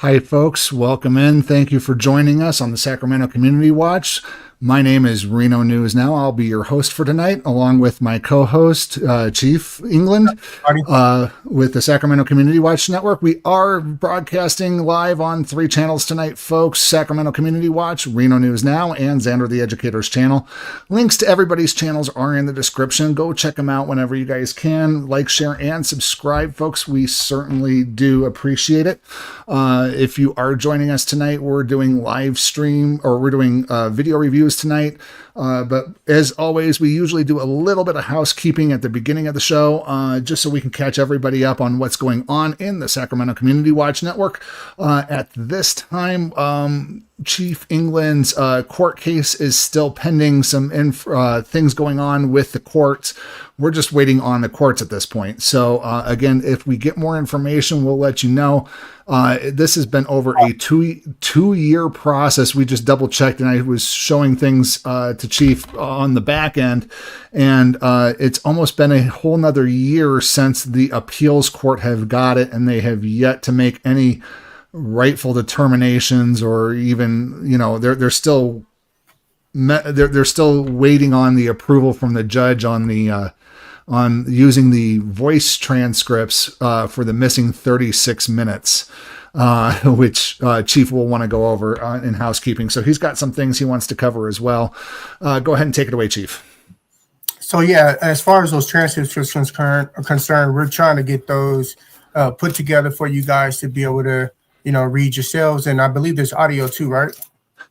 Hi, folks. Welcome in. Thank you for joining us on the Sacramento Community Watch. My name is Reno News Now. I'll be your host for tonight, along with my co-host, Chief England, with the Sacramento Community Watch Network. We are broadcasting live on 3 channels tonight, folks. Sacramento Community Watch, Reno News Now, and Xander the Educator's channel. Links to everybody's channels are in the description. Go check them out whenever you guys can. Like, share, and subscribe, folks. We certainly do appreciate it. If you are joining us tonight, we're doing live stream, or we're doing video reviews tonight. But as always, we usually do a little bit of housekeeping at the beginning of the show, just so we can catch everybody up on what's going on in the Sacramento Community Watch Network. At this time, Chief England's court case is still pending. Some things going on with the courts. We're just waiting on the courts at this point. So again, if we get more information, we'll let you know. This has been over a two-year process. We just double checked, and I was showing things to Chief on the back end, and it's almost been a whole nother year since the appeals court have got it, and they have yet to make any rightful determinations, or even, they're still waiting on the approval from the judge on the on using the voice transcripts for the missing 36 minutes, which Chief will want to go over in housekeeping. So he's got some things he wants to cover as well. Go ahead and take it away, Chief. So yeah, as far as those transcripts are concerned, we're trying to get those put together for you guys to be able to, read yourselves. And I believe there's audio too, right?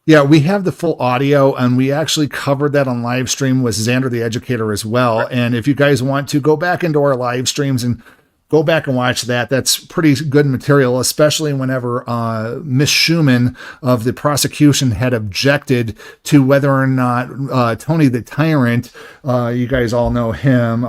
Yeah, we have the full audio, and we actually covered that on live stream with Xander the Educator as well. And if you guys want to go back into our live streams and go back and watch that, that's pretty good material, especially whenever Miss Schumann of the prosecution had objected to whether or not Tony the Tyrant, you guys all know him,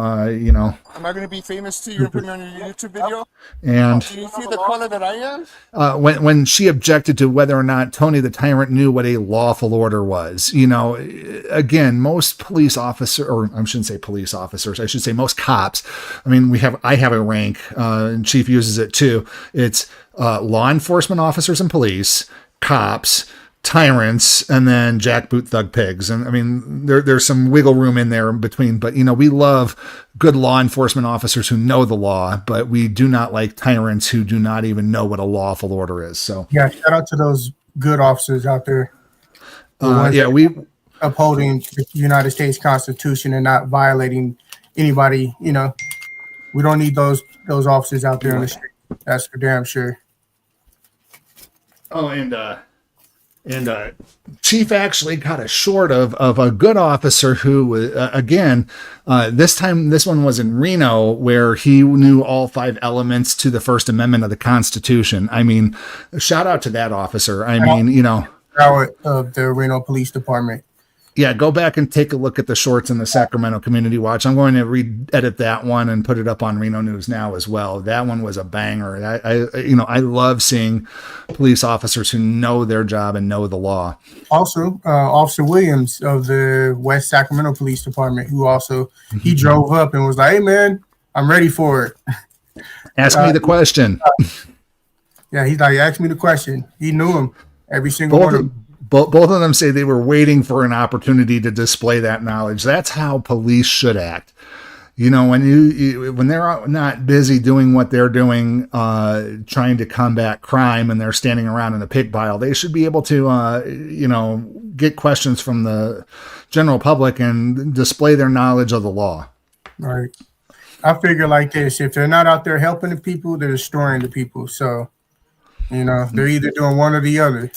Am I going to be famous too? You're going to put me on your YouTube video? And do you see the color that I am? When she objected to whether or not Tony the Tyrant knew what a lawful order was, again, most police officers, or I shouldn't say police officers, I should say most cops. I mean, I have a rank, and Chief uses it too. It's law enforcement officers and police, cops, tyrants, and then jackboot thug pigs. And I mean, there's some wiggle room in there in between, but we love good law enforcement officers who know the law, but we do not like tyrants who do not even know what a lawful order is. So yeah, shout out to those good officers out there. We upholding the United States Constitution and not violating anybody. We don't need those officers out there on the street. That's for damn sure. Oh, and Chief actually got a short of a good officer who, again, this one was in Reno, where he knew all 5 elements to the First Amendment of the Constitution. I mean, shout out to that officer. I mean, of the Reno Police Department. Yeah, go back and take a look at the shorts in the Sacramento Community Watch. I'm going to re-edit that one and put it up on Reno News Now as well. That one was a banger. I love seeing police officers who know their job and know the law. Also, Officer Williams of the West Sacramento Police Department, who also, he drove up and was like, "Hey man, I'm ready for it. Ask me the question." Yeah, he's like, "Ask me the question." He knew him, every single one of them. Both of them say they were waiting for an opportunity to display that knowledge. That's how police should act. When they're not busy doing what they're doing, trying to combat crime, and they're standing around in a pig pile, they should be able to, get questions from the general public and display their knowledge of the law. Right. I figure like this: if they're not out there helping the people, they're destroying the people. So, they're either doing one or the other.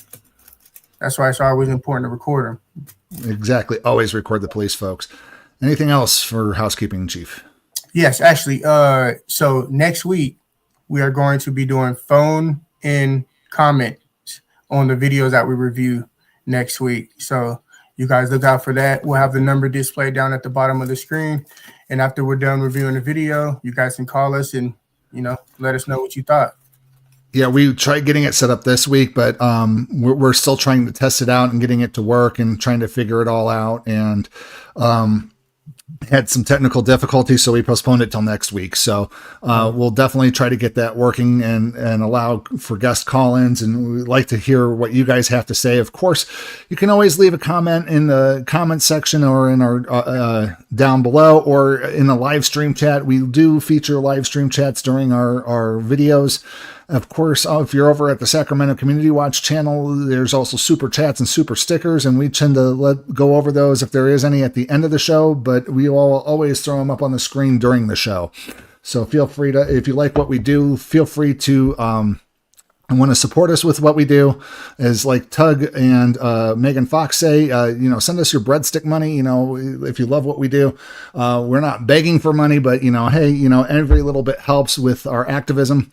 That's why it's always important to record them. Exactly. Always record the police, folks. Anything else for housekeeping, Chief? Yes, actually. So next week, we are going to be doing phone-in comments on the videos that we review next week. So you guys look out for that. We'll have the number displayed down at the bottom of the screen. And after we're done reviewing the video, you guys can call us and, let us know what you thought. Yeah, we tried getting it set up this week, but we're still trying to test it out and getting it to work and trying to figure it all out. And had some technical difficulties, so we postponed it till next week. So we'll definitely try to get that working and allow for guest call-ins, and we'd like to hear what you guys have to say. Of course, you can always leave a comment in the comment section or in our down below or in the live stream chat. We do feature live stream chats during our videos. Of course, if you're over at the Sacramento Community Watch channel, there's also super chats and super stickers, and we tend to go over those if there is any at the end of the show, but we will always throw them up on the screen during the show. So feel free to, if you like what we do, feel free to want to support us with what we do. As like Tug and Megan Fox say, send us your breadstick money, if you love what we do. We're not begging for money, but, hey, every little bit helps with our activism.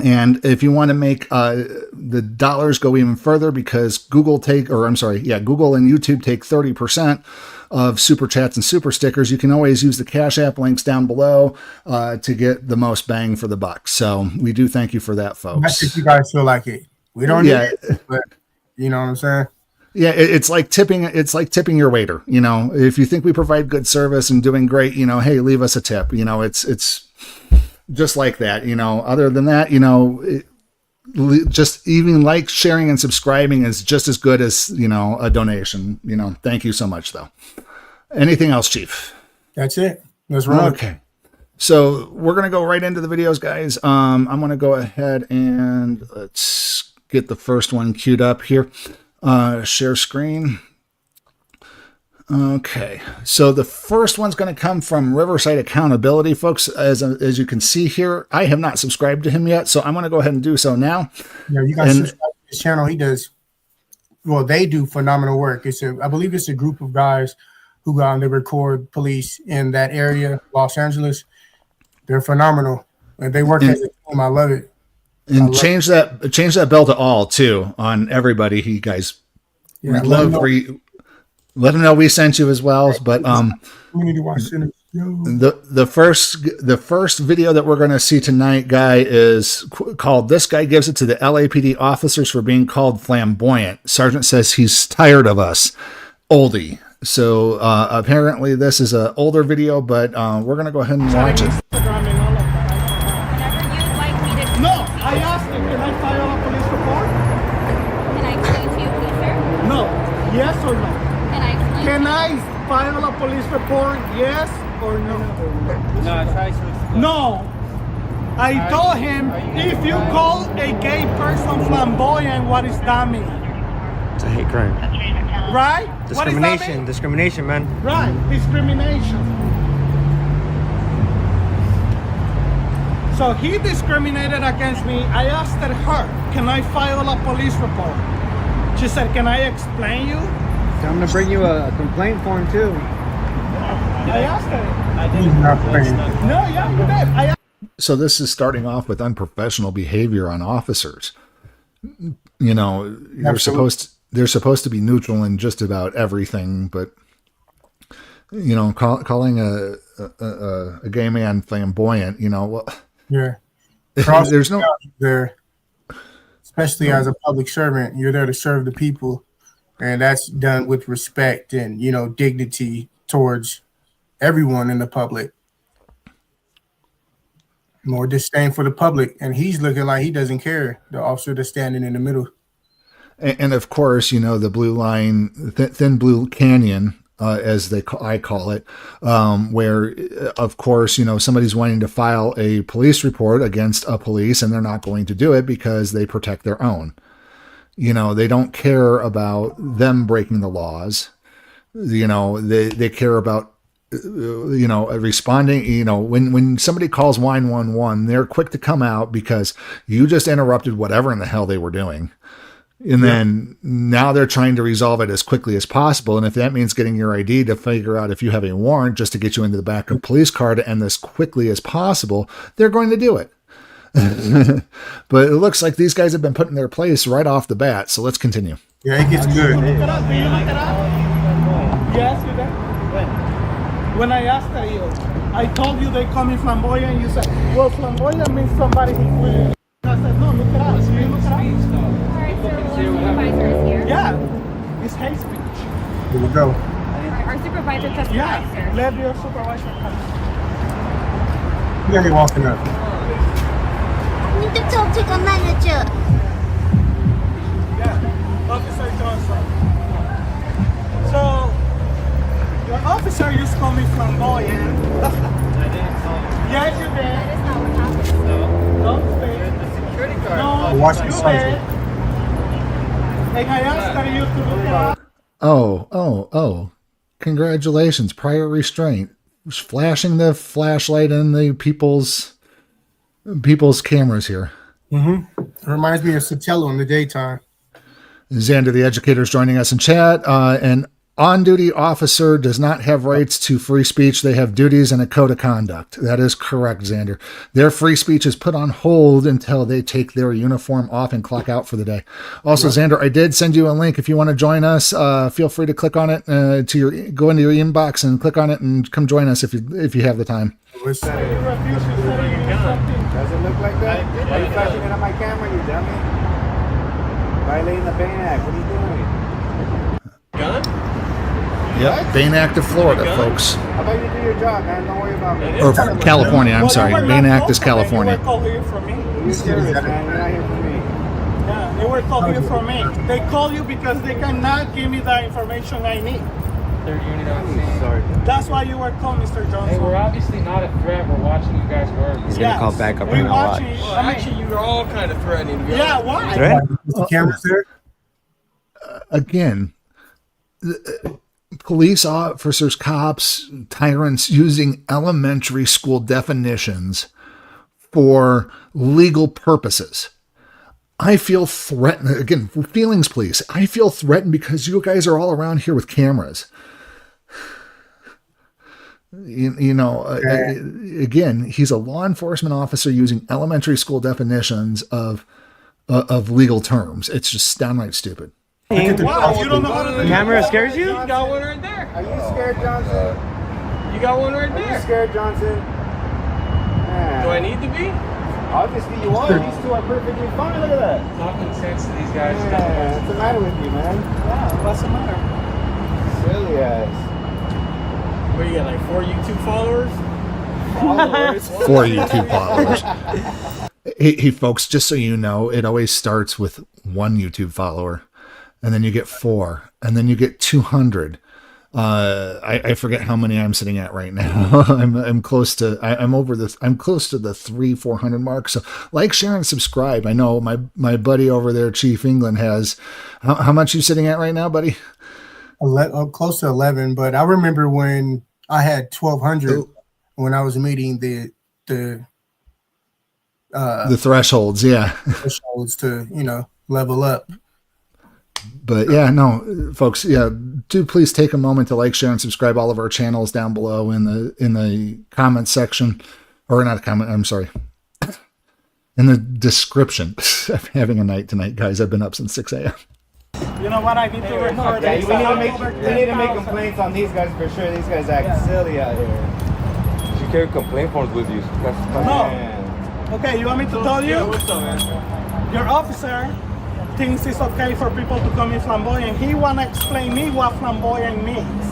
And if you want to make the dollars go even further, because Google and YouTube take 30% of super chats and super stickers, you can always use the Cash App links down below to get the most bang for the buck. So we do thank you for that, folks. That's if you guys feel like it. We don't need it, but you know what I'm saying? Yeah, it's like tipping. It's like tipping your waiter. If you think we provide good service and doing great, hey, leave us a tip. It's just like that, other than that, just even like sharing and subscribing is just as good as, a donation, thank you so much though. Anything else, Chief? That's it. Let's run. Okay. So we're going to go right into the videos, guys. I'm going to go ahead and let's get the first one queued up here. Share screen. Okay, so the first one's going to come from Riverside Accountability, folks. As you can see here, I have not subscribed to him yet, so I'm going to go ahead and do so now. Yeah, you guys subscribe to his channel. He does, they do phenomenal work. I believe it's a group of guys who go out and they record police in that area, Los Angeles. They're phenomenal, and they work as a team. I love it. And change that bell to all too on everybody. You guys, we'd love for you. Let them know we sent you as well. But Community Watch Center. the first video that we're going to see tonight, guy, is called "This Guy Gives It to the LAPD Officers for Being Called Flamboyant." Sergeant says he's tired of us. Oldie. So apparently this is an older video, but we're going to go ahead and watch it. No, I asked him, can I file a police report? Can I explain to you, please, sir? No. Yes or no? Can I explain? Can I file a police report? Yes or no? No, try to explain. No. I told him, if you call a gay person flamboyant, what does that mean? It's a hate crime. Right? What does that mean? Discrimination, man. Right, discrimination. So he discriminated against me. I asked her, can I file a police report? She said, can I explain you? So I'm gonna bring you a complaint form too. I asked her. He's not playing. No, yeah, you did. So this is starting off with unprofessional behavior on officers. They're supposed to be neutral in just about everything, but calling a gay man flamboyant, Yeah. there's no there, especially as a public servant, you're there to serve the people, and that's done with respect and dignity towards everyone in the public. More disdain for the public, and he's looking like he doesn't care. The officer that's standing in the middle. And of course, the blue line, thin blue canyon, as I call it, where, of course, somebody's wanting to file a police report against a police, and they're not going to do it because they protect their own. They don't care about them breaking the laws. They care about, responding. When somebody calls 911, they're quick to come out because you just interrupted whatever in the hell they were doing. And then now they're trying to resolve it as quickly as possible. And if that means getting your ID to figure out if you have a warrant just to get you into the back of a police car to end this quickly as possible, they're going to do it. But it looks like these guys have been put in their place right off the bat. So let's continue. Yeah, it gets good. Look it up. Do you look it up? Yes, you did. When I asked you, I told you they call me flamboyant. You said, well, flamboyant means somebody who's really. I said, no, look it up. Do you look it up? Alright, sir, well, our supervisor is here. Yeah, it's hate speech. Here we go. Our supervisor your customer, Yeah, sir. let your supervisor come. You gotta be walking up. I need to talk to the manager. Yeah, Officer Johnson. So, your officer used to call me flamboyant. I didn't tell you. Yes, you That did. is not what happened. Don't say. The security guard. No, Watch you the did. cycle. And I asked that you to look it up. Oh. Congratulations. Prior restraint. Flashing the flashlight in the people's cameras here. It reminds me of Sotelo in the daytime. Xander, the educator, is joining us in chat. An on-duty officer does not have rights to free speech. They have duties and a code of conduct. That is correct, Xander. Their free speech is put on hold until they take their uniform off and clock out for the day. Also, Xander, I did send you a link. If you want to join us, feel free to click on it go into your inbox and click on it and come join us if you have the time. What's that? You refuse to say you need something. Does it look like that? Why are you flashing it on my camera, you dummy? Violating the Bain Act. What are you doing? Gun? Yep, Bain Act of Florida, folks. How about you do your job, man? Don't worry about me. Or California, I'm Well, sorry. you were Bain not Act is called for me. California. You were called here for me. You're serious, man. You're not here for me. Yeah, they were called here for me. They call you because they cannot give me the information I need. Third unit on I'm scene. sorry. That's why you were called, Mr. Johnson. Hey, we're obviously not a threat. We're watching you guys work. He's gonna call back up we and watch. watching. Well, actually, you were all kind of threatening to be Yeah, honest. why? Threat? Is the cameras there? Again, police officers, cops, tyrants using elementary school definitions for legal purposes. I feel threatened. Again, feelings, please. I feel threatened because you guys are all around here with cameras. Again, he's a law enforcement officer using elementary school definitions of legal terms. It's just downright stupid. Wow, you don't know how to do Camera that? scares you? You got one right there. Are you scared, Johnson? You got one right Are you there. scared, Johnson? Do I need to be? Obviously you are. These two are perfectly fine. Look at that. Talking sense to these guys. Yeah, what's the matter with you, man? Yeah, what's the matter? Silly ass. What, you got like 4 YouTube followers? For YouTube followers. Hey, folks, just so you know, it always starts with 1 YouTube follower, and then you get 4, and then you get 200. I forget how many I'm sitting at right now. I'm close to the 300-400 mark. So like, share, and subscribe. I know my buddy over there, Chief England, has how much you sitting at right now, buddy? Close to 11, but I remember when I had 1,200 when I was meeting the thresholds, yeah. thresholds to level up. But yeah, no, folks, yeah, do please take a moment to like, share, and subscribe all of our channels down below in the comment section, or not a comment. I'm sorry, in the description. I'm having a night tonight, guys. I've been up since 6 a.m. You know what? I need to report Yeah, it. we need to make complaints on these guys for sure. These guys act silly out here. You should carry complaint forms with you. No. Okay, you want me to tell you? Yeah, what's up, man? Your officer thinks it's okay for people to come in flamboyant. He want to explain me what flamboyant means.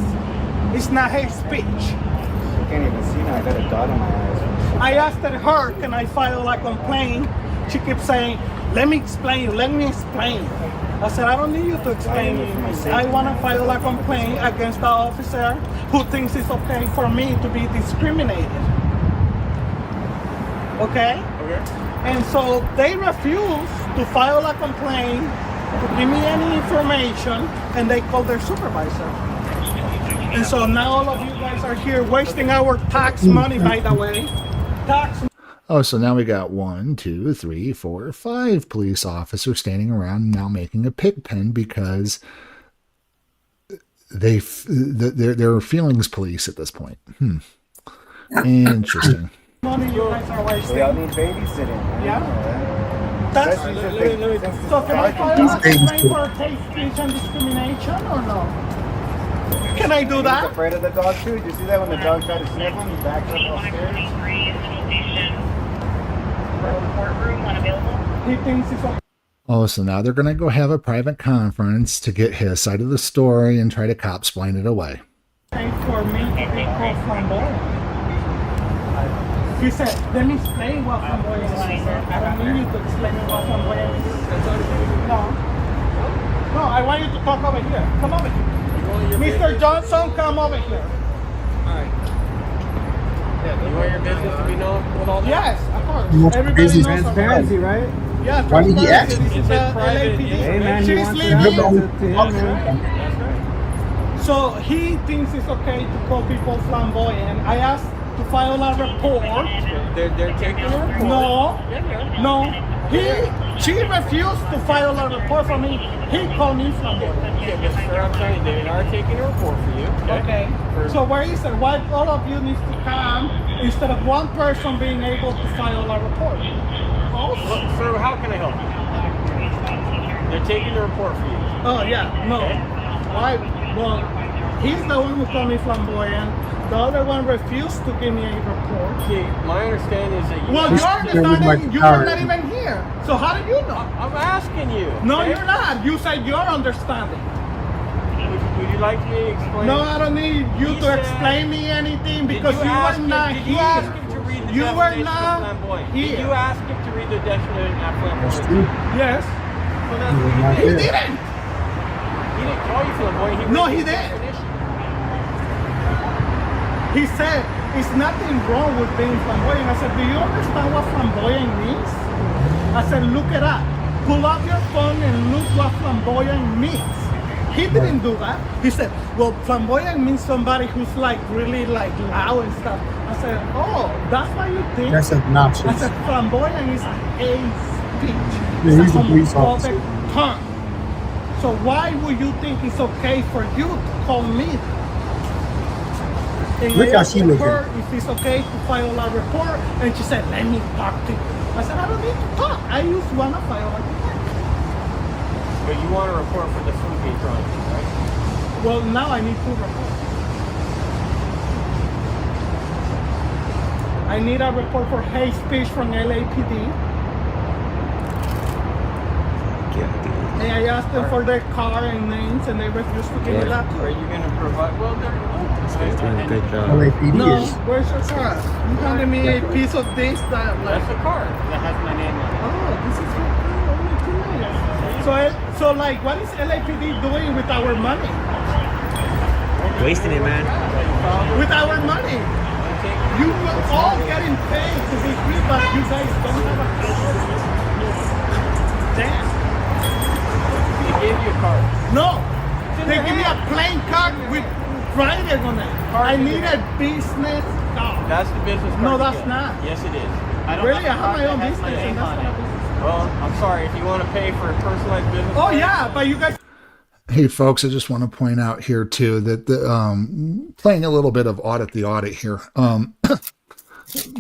It's not hate speech. I can't even see now. I got a dot on my eyes. I asked her, can I file a complaint? She keeps saying, let me explain. I said, I don't need you to explain me. I want to file a complaint against the officer who thinks it's okay for me to be discriminated. Okay? Okay. And so they refuse to file a complaint, to give me any information, and they call their supervisor. And so now all of you guys are here wasting our tax money, by the way. Oh, so now we got 1, 2, 3, 4, 5 police officers standing around now making a pig pen because they're feelings police at this point. Interesting. Money you guys are wasting. We all need babysitting. Man. Yeah. That's, Especially Let me- so can I file a complaint for hate speech and discrimination or no? Can I do He's that? afraid of the dog too. Did you see that when the dog tried to sniff him? He backed up all scared. He thinks it's okay. Oh, so now they're going to go have a private conference to get his side of the story and try to cop-splain it away. Thanks for me to be called flamboyant. He said, let me explain what flamboyant is. I said, I don't need you to explain what flamboyant is. No. No, I want you to talk over here. Come over here. Mr. Johnson, come over here. Yeah, you want your business to be known with all that? Yes, of course. You want Everybody business knows Transparency, about it. right? Yeah, Why did he ask? transparency. This is Is it the private? LAPD. Hey, man, She's he leaving. wants You're to the That's only- right. So he thinks it's okay to call people flamboyant. I asked to file a report. They're taking a report. No, no. She refused to file a report for me. He called me flamboyant. Yeah, but sir, I'm telling you, they are taking a report for you. Okay. So where is it? Why all of you need to come instead of one person being able to file a report? Look, sir, how can I help you? They're taking the report for you. Oh yeah, no. Why? Well, he's the one who called me flamboyant. The other one refused to give me a report. Okay, my understanding is that you. Well, your understanding, you were not even here. So how do you know? I'm asking you. No, okay? you're not. You said your understanding. Would you like me to explain? No, I don't need you He to said- explain me anything Did because you ask were him- not Did here. you ask him to read the You were definition not of flamboyant? here. Did you ask him to read the definition of flamboyant? Yes. So that's what not he He did. here. didn't. He didn't call you flamboyant. No, read he the did. definition. He said, "It's nothing wrong with being flamboyant." I said, "Do you understand what flamboyant means?" I said, "Look it up. Pull up your phone and look what flamboyant means." He didn't do that. He said, "Well, flamboyant means somebody who's like really like loud and stuff." I said, "Oh, that's what you think?" That's I obnoxious. said, "Flamboyant is a hate speech. Yeah, he's It's a police homophobic officer. term. So why would you think it's okay for you to call me?" And Look I how asked she her looking. if it's okay to file a report, and she said, "Let me talk to you." I said, "I don't need to talk. I just want to file a report." But you want a report for the food being thrown, right? Well, now I need two reports. I need a report for hate speech from LAPD. And I asked them for their car and names, and they refused to give me that Are too. you going to provide? Well, they're LAPD No, is. where's your car? You handed me a piece of this that like. That's a card that has my name on it. Oh, this is your car. Only 2 million. So like, what is LAPD doing with our money? Wasting it, man. With our money? You were all getting paid to be here, but you guys don't have a car. Damn. They gave you a card. No, they give me a plain card with writing on it. I need a business card. That's the business card. No, you that's get. not. Yes, it is. Really, I have card my own that has business, and name that's on not a it. business. Well, I'm sorry. If you want to pay for a personalized business Oh card, yeah, but you guys. Hey, folks, I just want to point out here, too, that playing a little bit of Audit the Audit here.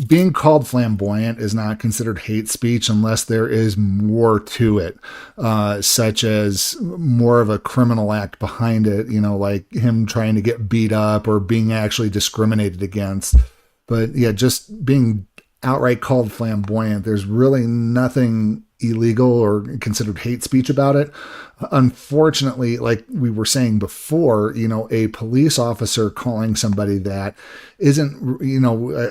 Being called flamboyant is not considered hate speech unless there is more to it, such as more of a criminal act behind it, like him trying to get beat up or being actually discriminated against. But yeah, just being outright called flamboyant, there's really nothing illegal or considered hate speech about it. Unfortunately, like we were saying before, a police officer calling somebody that isn't,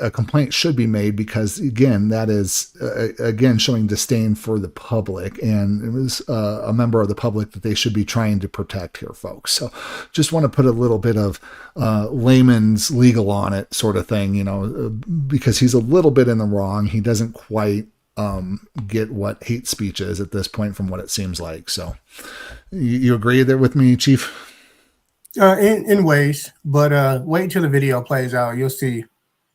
a complaint should be made because, again, that is, again, showing disdain for the public. And it was a member of the public that they should be trying to protect here, folks. So just want to put a little bit of layman's legal on it sort of thing, because he's a little bit in the wrong. He doesn't quite get what hate speech is at this point from what it seems like. So you agree there with me, Chief? In ways, but wait until the video plays out. You'll see.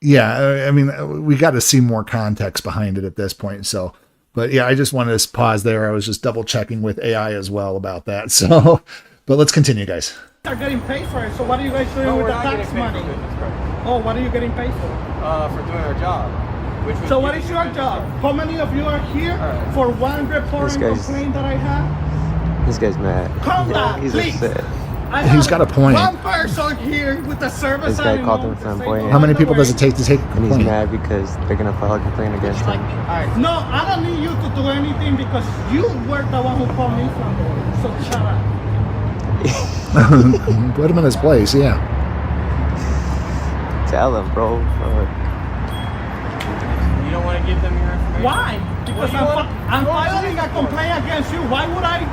Yeah, I mean, we got to see more context behind it at this point. So, but yeah, I just wanted to pause there. I was just double checking with AI as well about that. So, but let's continue, guys. Are getting paid for it. So what are you guys doing No, with we're the not tax getting paid money? for business cards. Oh, what are you getting paid for? For doing our job. Which was So what giving is you your business job? cards. How many of you are here Alright. for one report and guy's- complaint that I have? This guy's mad. Calm down, He's please. upset. I He's have got a point. One person here with the service. This guy animal called him with the same flamboyant. How many people underwear. does it take to take a And he's complaint? mad because they're gonna file a complaint against him. No, I don't need you to do anything because you were the one who called me flamboyant. So shut up. Put him in his place, yeah. Tell him, bro. You don't want to give them your information? Why? Because I'm filing a complaint against you. Why would I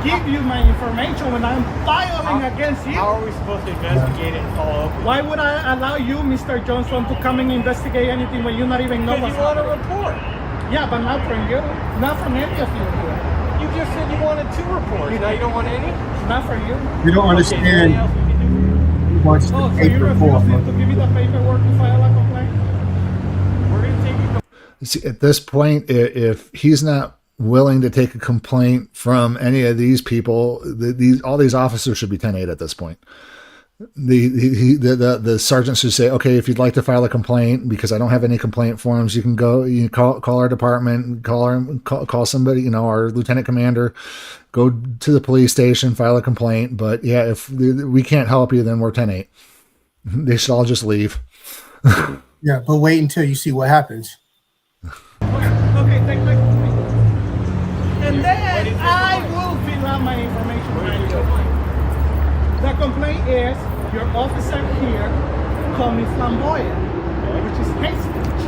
give you my information when I'm filing against you? How are we supposed to investigate it and follow up? Why would I allow you, Mr. Johnson, to come and investigate anything when you not even know Because what's you want a happening? report. Yeah, but not from you. Not from any of you here. You just said you wanted 2 reports. Now you don't want any? Not for you. You don't Okay, is there understand. anything else we can do? He wants Oh, the so you paper refuse form. to give me the paperwork to file a complaint? We're going to take you. See, at this point, if he's not willing to take a complaint from any of these people, all these officers should be 10-8 at this point. The sergeant should say, okay, if you'd like to file a complaint, because I don't have any complaint forms, you can go, you call our department, call somebody, our lieutenant commander, go to the police station, file a complaint. But yeah, if we can't help you, then we're 10-8. They should all just leave. Yeah, but wait until you see what happens. Okay, take my complaint. And then I will fill out my information. The complaint is your officer here called me flamboyant, which is hate speech.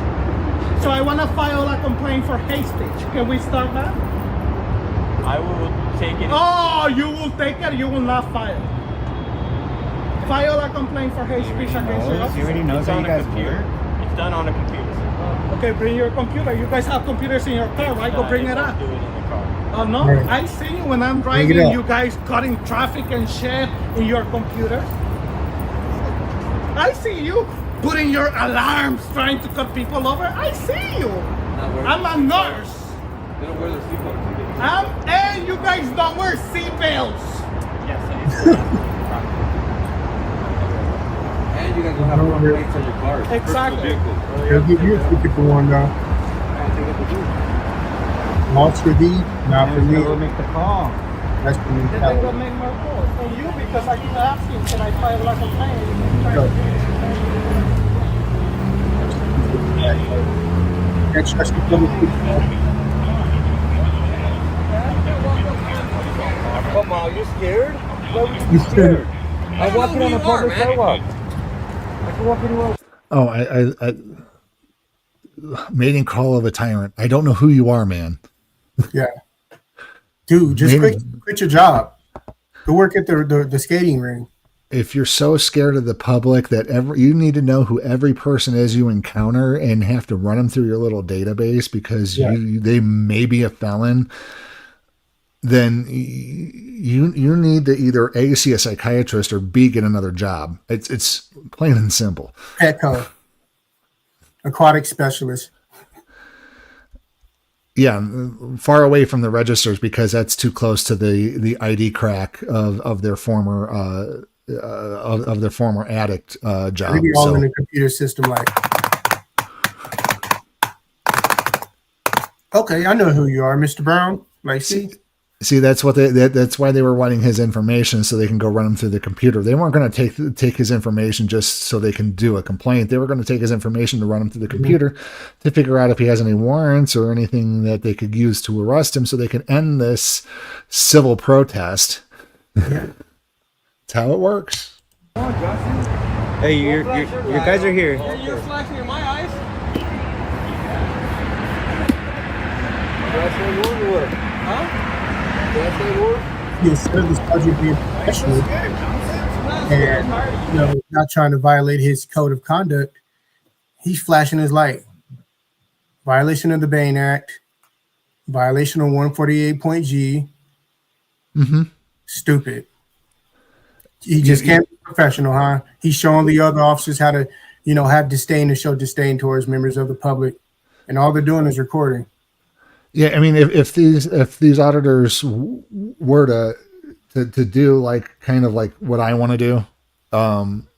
So I want to file a complaint for hate speech. Can we start that? I will take it. Oh, you will take it, you will not file. File a complaint for hate speech against your officer. It's on a computer. It's done on a computer. Okay, bring your computer. You guys have computers in your car, right? Go bring it up. Do it in the car. Oh no, Right. I see you when I'm Bring it driving, up. you guys cutting traffic and shit in your computer. I see you putting your alarms trying to cut people over. I see you. I'm a nurse. They don't wear their seatbelts. And you guys don't wear seatbelts. Yes, And you guys will have wrong plates on your cars. Exactly. They'll give you a ticket for one though. Lost for thee, not for me. make the call. That's the Then they will mentality. make more calls. And you, because I keep asking, can I file a complaint? Can't trust the public people. Come on, you scared? You scared? I'm walking on a public sidewalk. I can walk anywhere. Oh, I mating call of a tyrant. I don't know who you are, man. Yeah. Dude, just Maybe. quit your job. Go work at the skating ring. If you're so scared of the public that you need to know who every person is you encounter and have to run them through your little database because they may be a felon, then you need to either A, see a psychiatrist, or B, get another job. It's plain and simple. Petco. Aquatic specialist. Yeah, far away from the registers because that's too close to the ID crack of their former of their former addict job. Maybe all in the computer system. Like, okay, I know who you are, Mr. Brown. Like, See, that's what that's why they were wanting his information so they can go run him through the computer. They weren't going to take his information just so they can do a complaint. They were going to take his information to run him through the computer to figure out if he has any warrants or anything that they could use to arrest him so they could end this civil protest. Yeah. That's how it works. Hey, your guys are here. You're flashing in my eyes. Huh? Yes, sir, the sergeant being professional and not trying to violate his code of conduct. He's flashing his light. Violation of the Bain Act. Violation of 148.G. Stupid. He just can't be professional, huh? He's showing the other officers how to, have disdain and show disdain towards members of the public, and all they're doing is recording. Yeah, I mean, if these auditors were to do like kind of like what I want to do,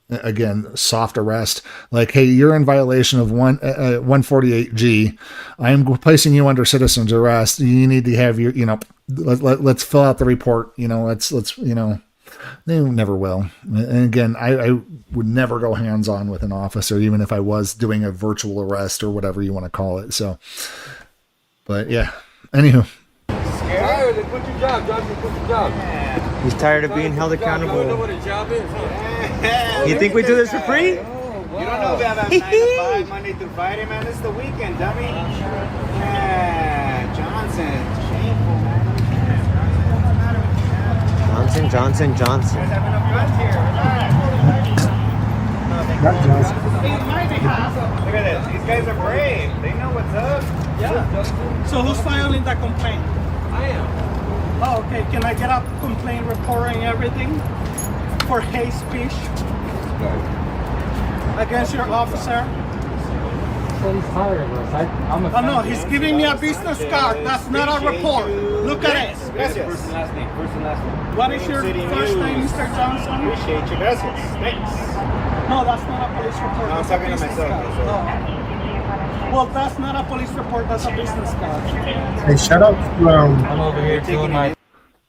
again, soft arrest, like, hey, you're in violation of 148G. I am placing you under citizen's arrest. You need to have your, let's fill out the report. Let's they never will. And again, I would never go hands on with an officer, even if I was doing a virtual arrest or whatever you want to call it. So. But yeah, anywho. Tired, then quit your job, Johnson, quit your job. He's tired of being held accountable. You know what a job is, huh? You think we do this for free? You don't know we have 9 to 5 Monday through Friday, man. This is the weekend, dummy. Yeah, Johnson. Shameful, man. Johnson. You guys have enough guns here. Relax. Not Johnson. Look at this. These guys are brave. They know what's up. So who's filing the complaint? I am. Oh, okay. Can I get a complaint report and everything for hate speech against your officer? He's tired of us. I'm a Oh no, he's giving me a business card. That's not a report. Look at it. Gracias. First and last name. First and last name. What is your first name, Mr. Johnson? Appreciate you. Gracias. Thanks. No, that's not a police report. No, I'm That's a talking to business myself, card. so- Oh. Well, that's not a police report. That's a business card. Hey, shout out to I'm over here doing my.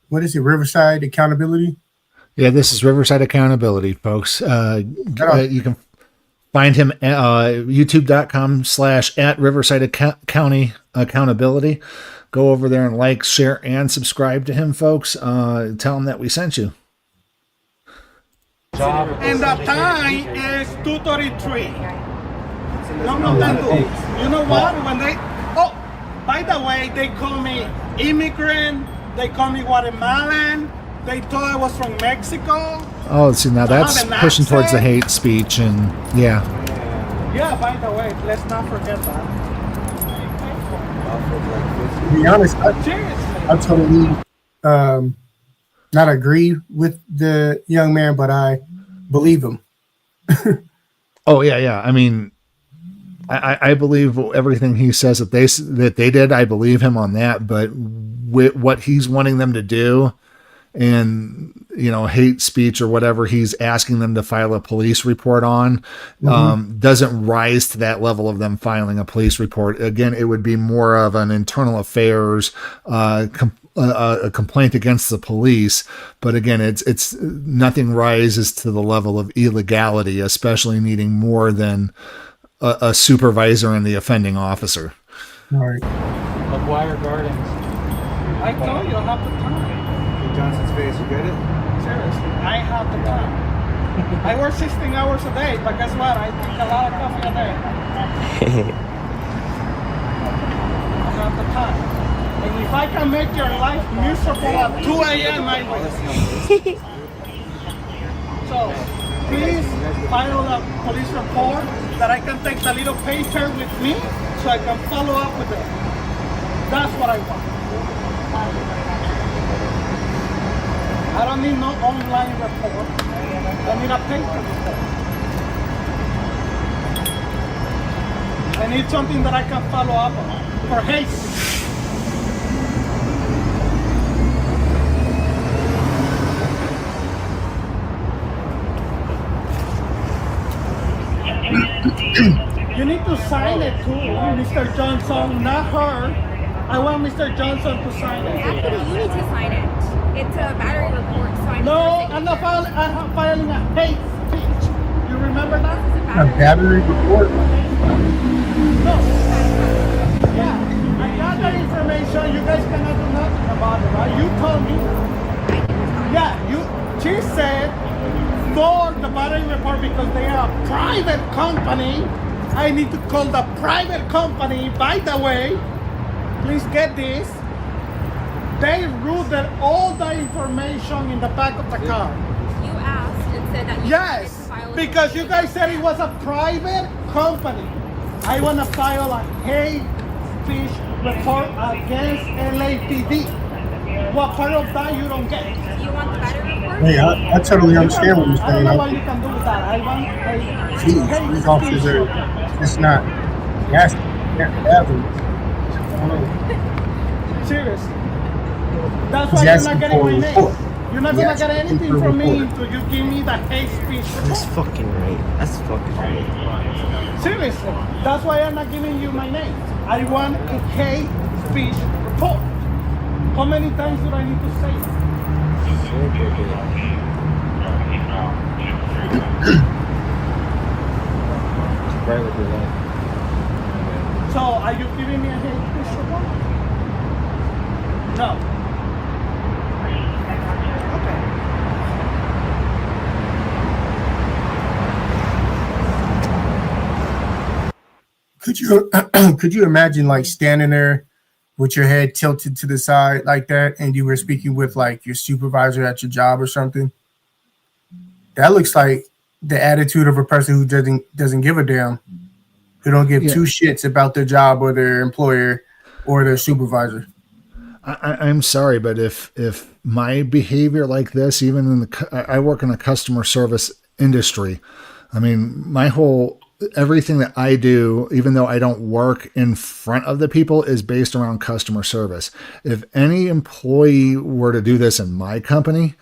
what is it? Riverside Accountability. Yeah, this is Riverside Accountability, folks. You can find him at youtube.com/@Riverside County Go over there and like, share, and subscribe to him, folks. Tell him that we sent you. And the time is 2:33. No, thank you. You know what? When they, oh, by the way, they call me immigrant. They call me Guatemalan. They thought I was from Mexico. Oh, see, now that's an pushing towards the accent. hate speech, and yeah. Yeah, by the way, let's not forget that. To be honest, Seriously. I totally not agree with the young man, but I believe him. Oh yeah. I mean, I believe everything he says that they did. I believe him on that. But with what he's wanting them to do, and hate speech or whatever he's asking them to file a police report on, doesn't rise to that level of them filing a police report. Again, it would be more of an internal affairs a complaint against the police. But again, it's nothing rises to the level of illegality, especially needing more than a supervisor and the offending officer. All right. McGuire Gardens. I told you I have the time. Johnson's face, you get it? Seriously, I have the time. I work 16 hours a day, but guess what? I drink a lot of coffee a day. I have the time. And if I can make your life miserable at 2 a.m., I will. So, please file a police report that I can take the little paper with me so I can follow up with it. That's what I want. I don't need no online report. I need a paper report. I need something that I can follow up on for hate speech. You need to sign it too, Mr. Johnson, not her. I want Mr. Johnson to sign it. Actually, you need to sign it. It's a battery report, so I need No, your I'm not signature. filing a hate speech. You remember that? This is a A battery. battery report. No. Yeah, I got that information. You guys cannot do nothing about it, right? You told me. Yeah, she said for the battery report because they are a private company. I need to call the private company. By the way, please get this. They routed all the information in the back of the car. You asked and said that you wanted to Yes, file a because you complaint. guys said it was a private company. I want to file a hate speech report against LAPD. What part of that you don't get? You want the battery report? Hey, I totally understand what you're I don't saying. know what you can do with that. I want a hate These officers speech. are just not nasty. They're average. Seriously. That's He's why you're asking not getting for a my report. name. You're not He's gonna get asking anything for a from me report. until you give me the hate speech That's report. fucking right. That's fucking right. Seriously. That's why I'm not giving you my name. I want a hate speech report. How many times do I need to say it? Right with your life. So, are you giving me a hate speech report? No. Okay. Could you could you imagine like standing there with your head tilted to the side like that, and you were speaking with like your supervisor at your job or something? That looks like the attitude of a person who doesn't give a damn, who don't give two shits about their job or their employer or their supervisor. I'm sorry, but if my behavior like this, even in I work in a customer service industry. I mean, everything that I do, even though I don't work in front of the people, is based around customer service. If any employee were to do this in my company,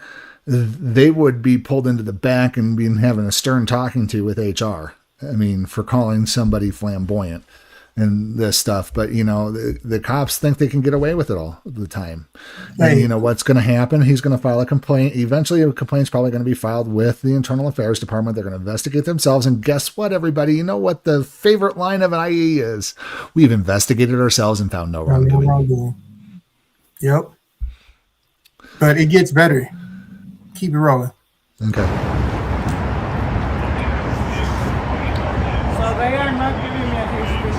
they would be pulled into the back and be having a stern talking to with HR. I mean, for calling somebody flamboyant and this stuff. But, the cops think they can get away with it all the time. And what's going to happen? He's going to file a complaint. Eventually, a complaint's probably going to be filed with the Internal Affairs Department. They're going to investigate themselves. And guess what, everybody? You know what the favorite line of an IE is? We've investigated ourselves and found no wrongdoing. Yep. But it gets better. Keep it rolling. Okay. So they are not giving me a hate speech.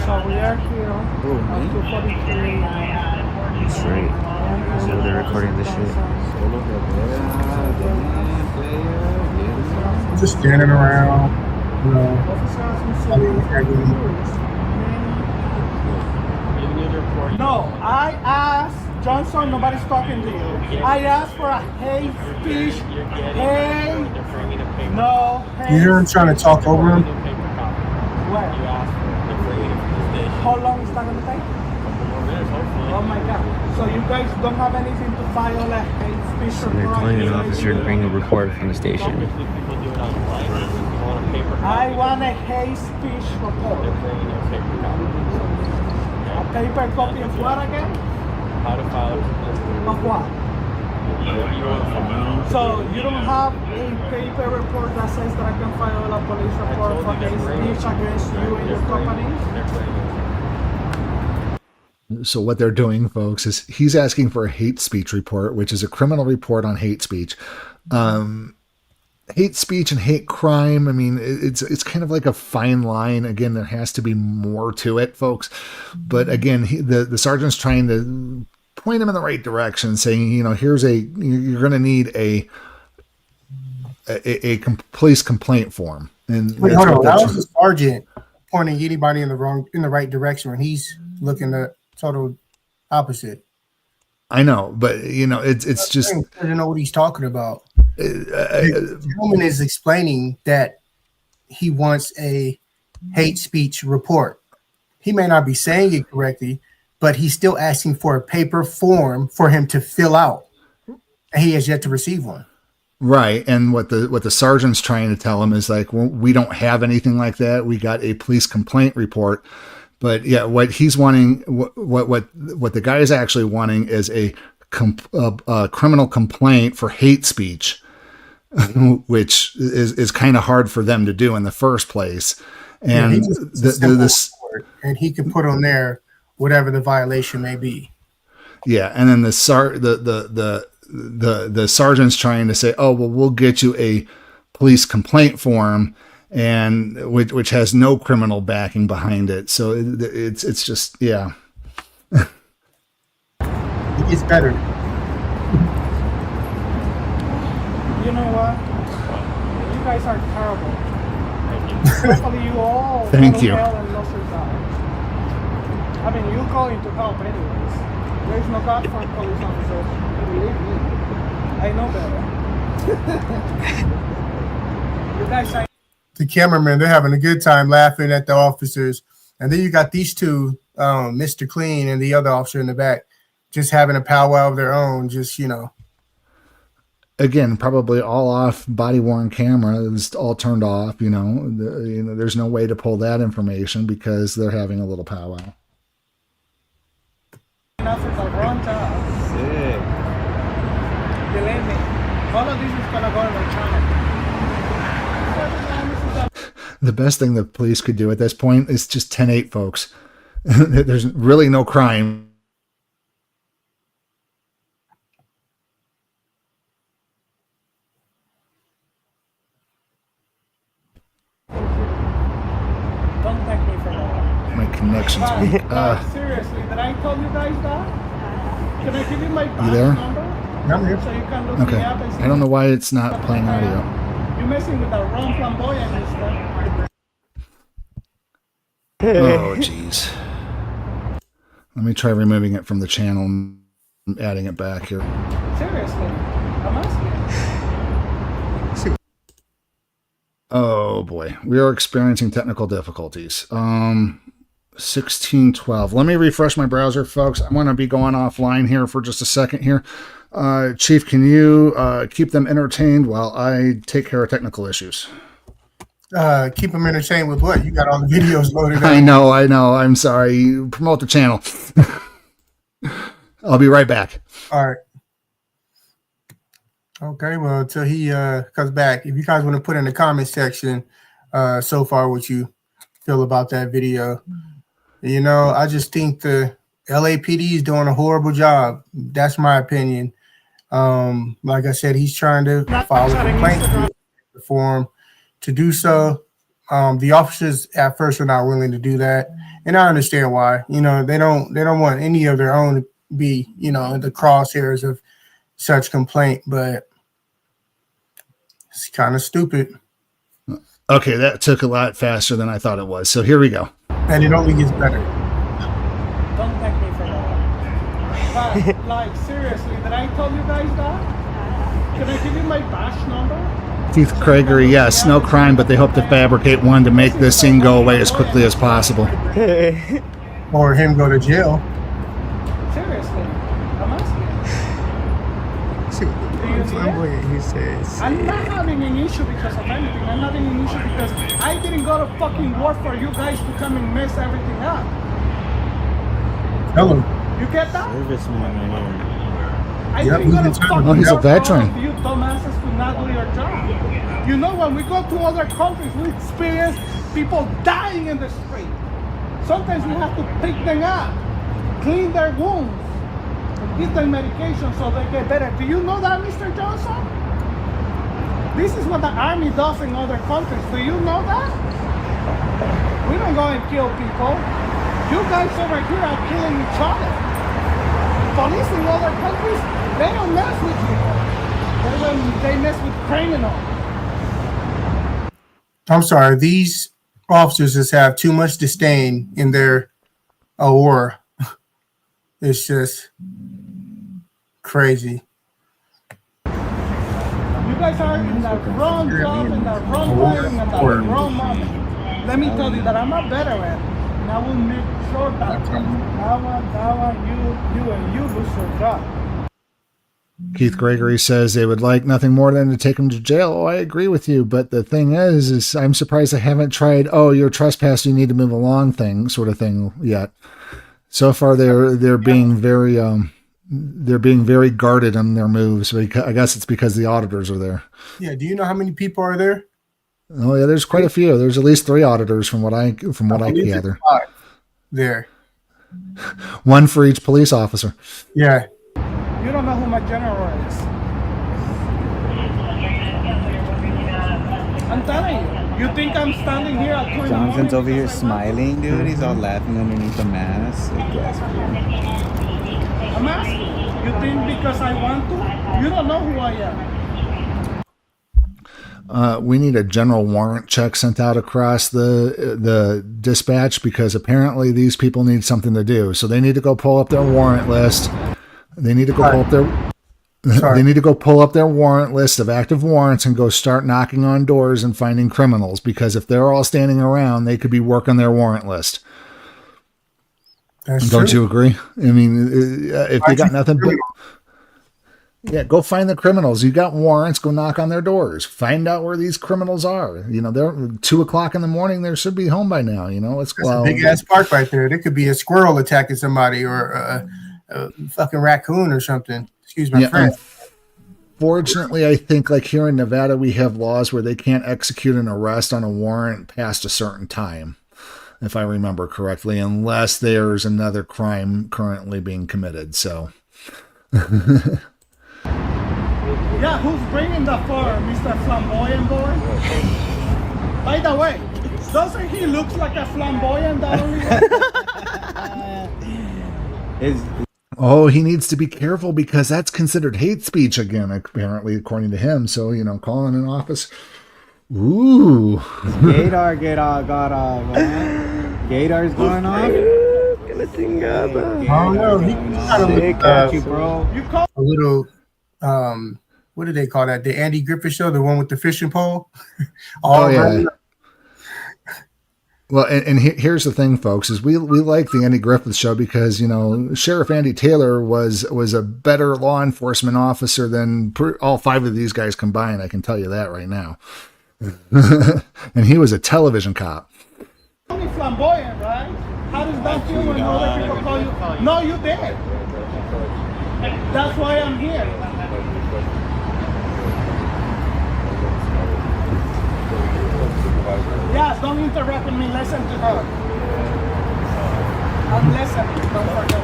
So we are here on 243. That's right. So they're recording this shit. Just standing around, No, I asked Johnson, nobody's talking to you. I asked for a hate speech. You hear him trying to talk over him? Where? How long is that going to take? Oh my God. So you guys don't have anything to file a hate speech So they're calling an officer to bring a report from the station. I want a hate speech report. A paper copy of what again? How to file Of what? So you don't have a paper report that says that I can file a police report for hate speech against you and your company? So what they're doing, folks, is he's asking for a hate speech report, which is a criminal report on hate speech. Hate speech and hate crime. I mean, it's kind of like a fine line. Again, there has to be more to it, folks. But again, the sergeant's trying to point him in the right direction, saying, you're going to need a police complaint form. And wait, hold on. How is the sergeant pointing anybody in the right direction when he's looking the total opposite? I know, but it's just I don't know what he's talking about. The gentleman is explaining that he wants a hate speech report. He may not be saying it correctly, but he's still asking for a paper form for him to fill out, and he has yet to receive one. Right, and what the sergeant's trying to tell him is like, well, we don't have anything like that. We got a police complaint report, but yeah, what he's wanting, what the guy is actually wanting is a criminal complaint for hate speech, which is kind of hard for them to do in the first place. And and he can put on there whatever the violation may be. Yeah, and then the sergeant's trying to say, oh, well, we'll get you a police complaint form, and which has no criminal backing behind it. So it's just, yeah. It gets better. You know what? You guys are terrible. Hopefully you all Thank you. hell and lost your job. I mean, you're going to help anyways. There's no God for police officers. Believe me. I know better. You guys are... The cameraman, they're having a good time laughing at the officers. And then you got these two, Mr. Clean and the other officer in the back, just having a powwow of their own, just, Again, probably all off, body-worn camera. It's all turned off, there's no way to pull that information because they're having a little powwow. Enough for the wrong job. Sick. Believe me, all of this is going to go in my channel. The best thing the police could do at this point is just 10-8, folks. There's really no crime. Don't thank me for that. My connection's weak. Seriously, did I tell you guys that? Can I give you my badge there? number? I'm here. So you can look Okay. me up and see I don't know why it's not playing audio. You're messing with the wrong flamboyant, mister. Oh, jeez. Let me try removing it from the channel and adding it back here. Seriously, I'm asking. Oh boy, we are experiencing technical difficulties. 1612. Let me refresh my browser, folks. I'm going to be going offline here for just a second here. Chief, can you keep them entertained while I take care of technical issues? Keep them entertained with what? You got all the videos loaded up. I know. I'm sorry. Promote the channel. I'll be right back. All right. Okay, well, until he comes back, if you guys want to put in the comment section so far what you feel about that video. You know, I just think the LAPD is doing a horrible job. That's my opinion. Like I said, he's trying to file a complaint for him to do so. The officers at first are not willing to do that, and I understand why. You know, they don't want any of their own to be, you know, in the crosshairs of such complaint, but it's kind of stupid. Okay, that took a lot faster than I thought it was. So here we go. And it only gets better. Don't thank me for that. But, like, seriously, did I tell you guys that? Can I give you my badge number? Keith Krager, yes, no crime, but they hope to fabricate one to make this scene go away as quickly as possible. Or him go to jail. Seriously, I'm asking. He says, I'm not having an issue because of anything. I'm having an issue because I didn't go to fucking war for you guys to come and mess everything up. Tell him. You get that? serviceman right here. I Yep, didn't go he's to been fucking Oh, he's a war for veteran. all of you dumbasses to not do your job. You know, when we go to other countries, we experience people dying in the street. Sometimes we have to pick them up, clean their wounds, and give them medication so they get better. Do you know that, Mr. Johnson? This is what the army does in other countries. Do you know that? We don't go and kill people. You guys over here are killing each other. Police in other countries, they don't mess with you. They mess with criminals. I'm sorry. These officers just have too much disdain in their aura. It's just crazy. You guys are in the wrong job, in the wrong time, in the wrong moment. Let me tell you that I'm a veteran, and I will make sure that you and you lose your job. Keith Gregory says they would like nothing more than to take him to jail. Oh, I agree with you, but the thing is I'm surprised I haven't tried, oh, you're trespassing, you need to move along sort of thing yet. So far, they're being very guarded on their moves. I guess it's because the auditors are there. Yeah. Do you know how many people are there? Oh yeah, there's quite a few. There's at least 3 auditors from what I gather. There. One for each police officer. Yeah. You don't know who my general is. I'm telling you. You think I'm standing here at 2 in the morning Johnson's over here because I smiling, dude. He's all laughing underneath the mask. Like, that's weird. I'm asking. You think because I want to? You don't know who I am. We need a general warrant check sent out across the dispatch because apparently these people need something to do. So they need to go pull up their warrant list. They need to go pull up their. They need to go pull up their warrant list of active warrants and go start knocking on doors and finding criminals, because if they're all standing around, they could be working their warrant list. Don't you agree? I mean, if they got nothing but... Yeah, go find the criminals. You got warrants, go knock on their doors. Find out where these criminals are. You know, they're 2:00 in the morning. They should be home by now. You know, it's a big ass park right there. There could be a squirrel attacking somebody or a fucking raccoon or something. Excuse my friend. unfortunately, I think like here in Nevada, we have laws where they can't execute an arrest on a warrant past a certain time, if I remember correctly, unless there's another crime currently being committed. So, Yeah, who's bringing the form, Mr. Flamboyant boy? By the way, doesn't he look like a flamboyant the only one? oh, he needs to be careful because that's considered hate speech again, apparently, according to him. So, calling an office. Ooh. Gator got off, man. Gator's going off. I don't know. He kind of looked Got you, bro. You call a little, what do they call that? The Andy Griffith Show, the one with the fishing pole. Oh, yeah. Well, and here's the thing, folks, is we like the Andy Griffith Show because, Sheriff Andy Taylor was a better law enforcement officer than all 5 of these guys combined. I can tell you that right now. And he was a television cop. me flamboyant, right? How does that feel when other people call you? No, you did. That's why I'm here. Yeah, don't interrupt me. Listen to her. I'm listening. Don't forget.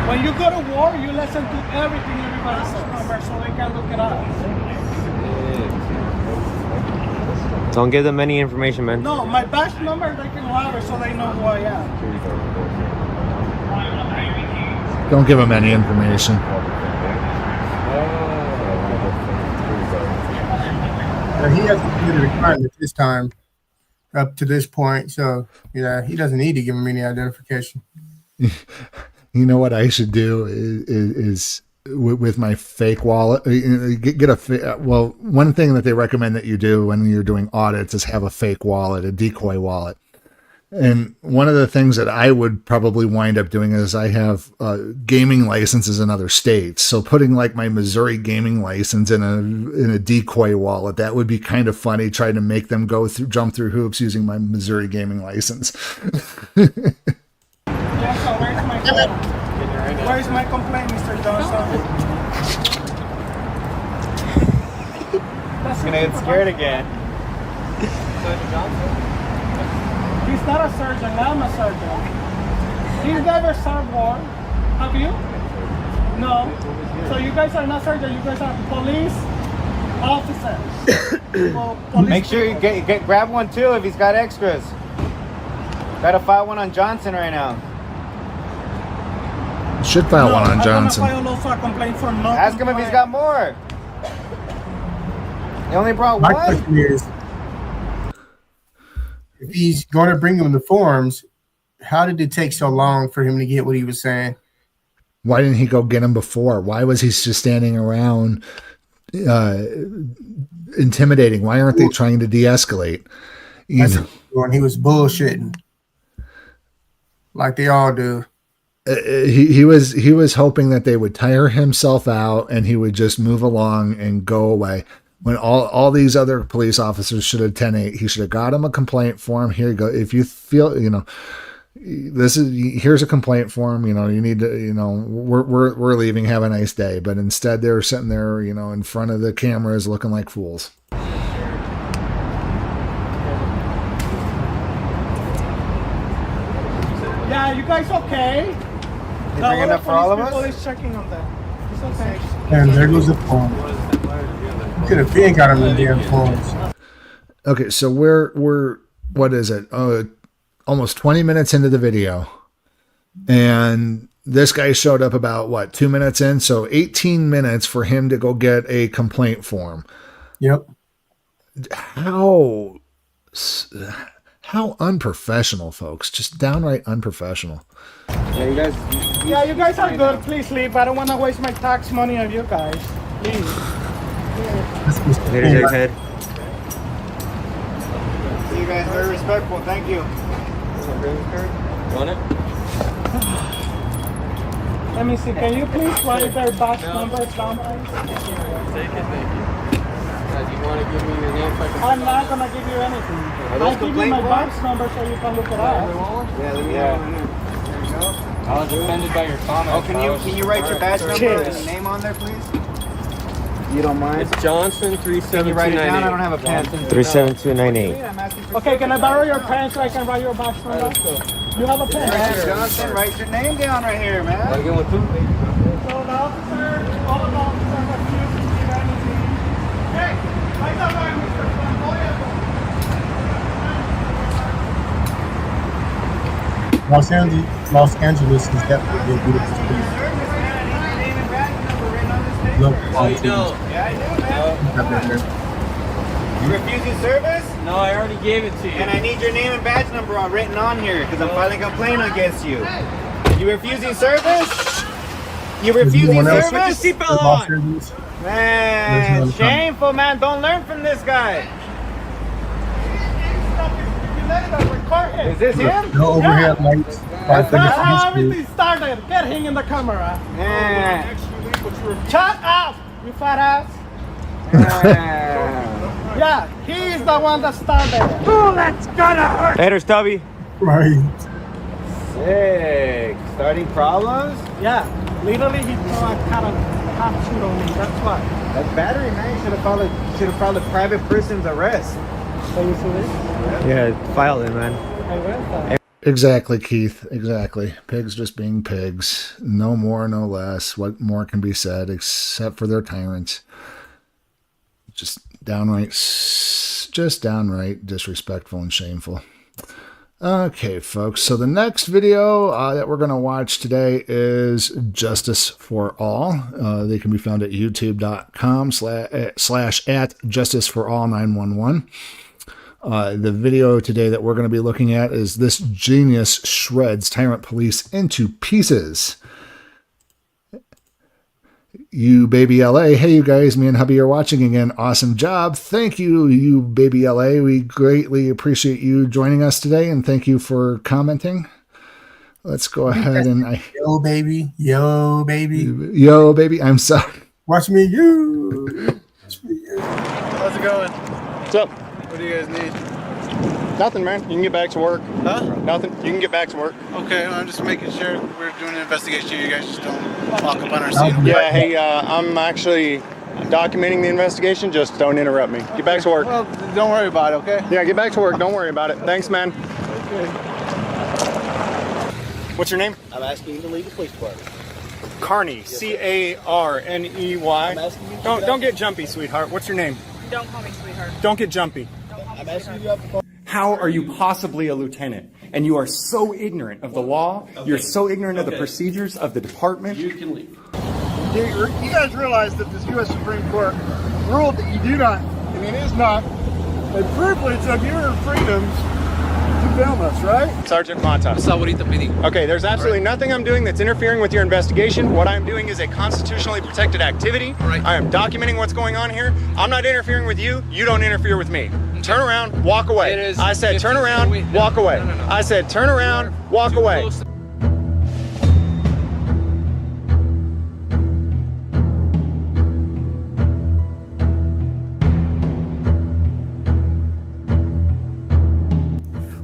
When you go to war, you listen to everything everybody says, so they can look it up. Don't give them any information, man. No, my badge number, they can have it so they know who I am. Don't give him any information. He hasn't committed a crime at this time, up to this point. So, yeah, he doesn't need to give him any identification. You know what I should do is with my fake wallet, get a well, one thing that they recommend that you do when you're doing audits is have a fake wallet, a decoy wallet. And one of the things that I would probably wind up doing is I have gaming licenses in other states. So putting like my Missouri gaming license in a decoy wallet, that would be kind of funny, trying to make them jump through hoops using my Missouri gaming license. Where's my complaint, Mr. Johnson? He's gonna get scared again. Sergeant Johnson? He's not a surgeon, I'm a surgeon. He's never served war. Have you? No. So you guys are not surgeons, you guys are police officers. Well, police Make sure you grab one too if he's got extras. Gotta file one on Johnson right now. Should file one on Johnson. I'm gonna file also a complaint for no Ask him if he's got more. He only brought My one. question is, if he's going to bring him the forms, how did it take so long for him to get what he was saying? Why didn't he go get him before? Why was he just standing around intimidating? Why aren't they trying to de-escalate? When he was bullshitting, like they all do. He was hoping that they would tire himself out and he would just move along and go away. When all these other police officers should have 10-8, he should have got him a complaint form. Here you go. If you feel, here's a complaint form. You need to, we're leaving. Have a nice day. But instead, they're sitting there, in front of the cameras, looking like fools. Yeah, you guys okay? You bringing up for all of us? Police checking on that. It's okay. And there goes the form. Could have been got him the damn forms. Okay, so we're what is it? Almost 20 minutes into the video, and this guy showed up about 2 minutes in, so 18 minutes for him to go get a complaint form. Yep. How unprofessional, folks! Just downright unprofessional. Yeah, you guys are good. Please leave. I don't want to waste my tax money on you guys. Please. There's your head. See you guys, very respectful. Thank you. Want it? Let me see. Can you please write their batch numbers down, please? Take it, thank you. Do you want to give me your name so I can... I'm not going to give you anything. Are those I'll give you my complaint batch number so you can look it up. Yeah, let me have one here. There you go. I was offended by your comments. Oh, can you write your badge number and your name on there, please? You don't mind? It's Johnson Can you write it down? I don't have a pen. 37298. Okay, can I borrow your pen so I can write your badge number? You have a pen? Johnson, write your name down right here, man. So the officer, all of the officers refused to give anything. Hey, write that down, Mr. Flamboyant. Los Angeles is definitely a beautiful city. Look, Oh, you don't? Yeah, I do, man. You refusing service? No, I already gave it to you. And I need your name and badge number written on here because I'm filing a complaint against you. You refusing service? You refusing service? Put your seatbelt on. Man, shameful, man. Don't learn from this guy. Is this him? No overhead lights. That's not how everything started. Get him in the camera. Man. Shut up, you fat ass. Yeah, he's the one that started. Oh, that's gonna hurt. Later, Stubby. Right. Sick. Starting problems? Yeah, literally he threw a cop shoot on me. That's why. That's battery, man. You should have filed a private person's arrest. So you see this? Yeah, file it, man. I read that. Exactly, Keith. Exactly. Pigs just being pigs. No more, no less. What more can be said except for their tyrants? Just downright disrespectful and shameful. Okay, folks. So the next video that we're going to watch today is Justice for All. They can be found at youtube.com/@justiceforall911. The video today that we're going to be looking at is this genius shreds tyrant police into pieces. You baby LA. Hey, you guys, me and hubby are watching again. Awesome job. Thank you, you baby LA. We greatly appreciate you joining us today, and thank you for commenting. Let's go ahead and Yo, baby. Yo, baby. Yo, baby. I'm sorry. Watch me, you. How's it going? What's up? What do you guys need? Nothing, man. You can get back to work. Huh? Nothing. You can get back to work. Okay, I'm just making sure we're doing an investigation. You guys just don't walk up on our scene. Yeah, hey, I'm actually documenting the investigation. Just don't interrupt me. Get back to work. Well, don't worry about it, okay? Yeah, get back to work. Don't worry about it. Thanks, man. Okay. What's your name? I'm asking you to leave the police department. Carney. C-A-R-N-E-Y. I'm asking you to Don't get jumpy, sweetheart. What's your name? Don't call me sweetheart. Don't get jumpy. I'm asking you to How are you possibly a lieutenant? And you are so ignorant of the law. Okay. You're so ignorant of the procedures of the department. You can leave. You guys realize that this U.S. Supreme Court ruled that you do not, and it is not, a privilege of your freedoms to film us, right? Sergeant Mata. Okay, there's absolutely nothing I'm doing that's interfering with your investigation. What I'm doing is a constitutionally protected activity. I am documenting what's going on here. I'm not interfering with you. You don't interfere with me. Turn around, walk away. I said turn around, walk away. I said turn around, walk away.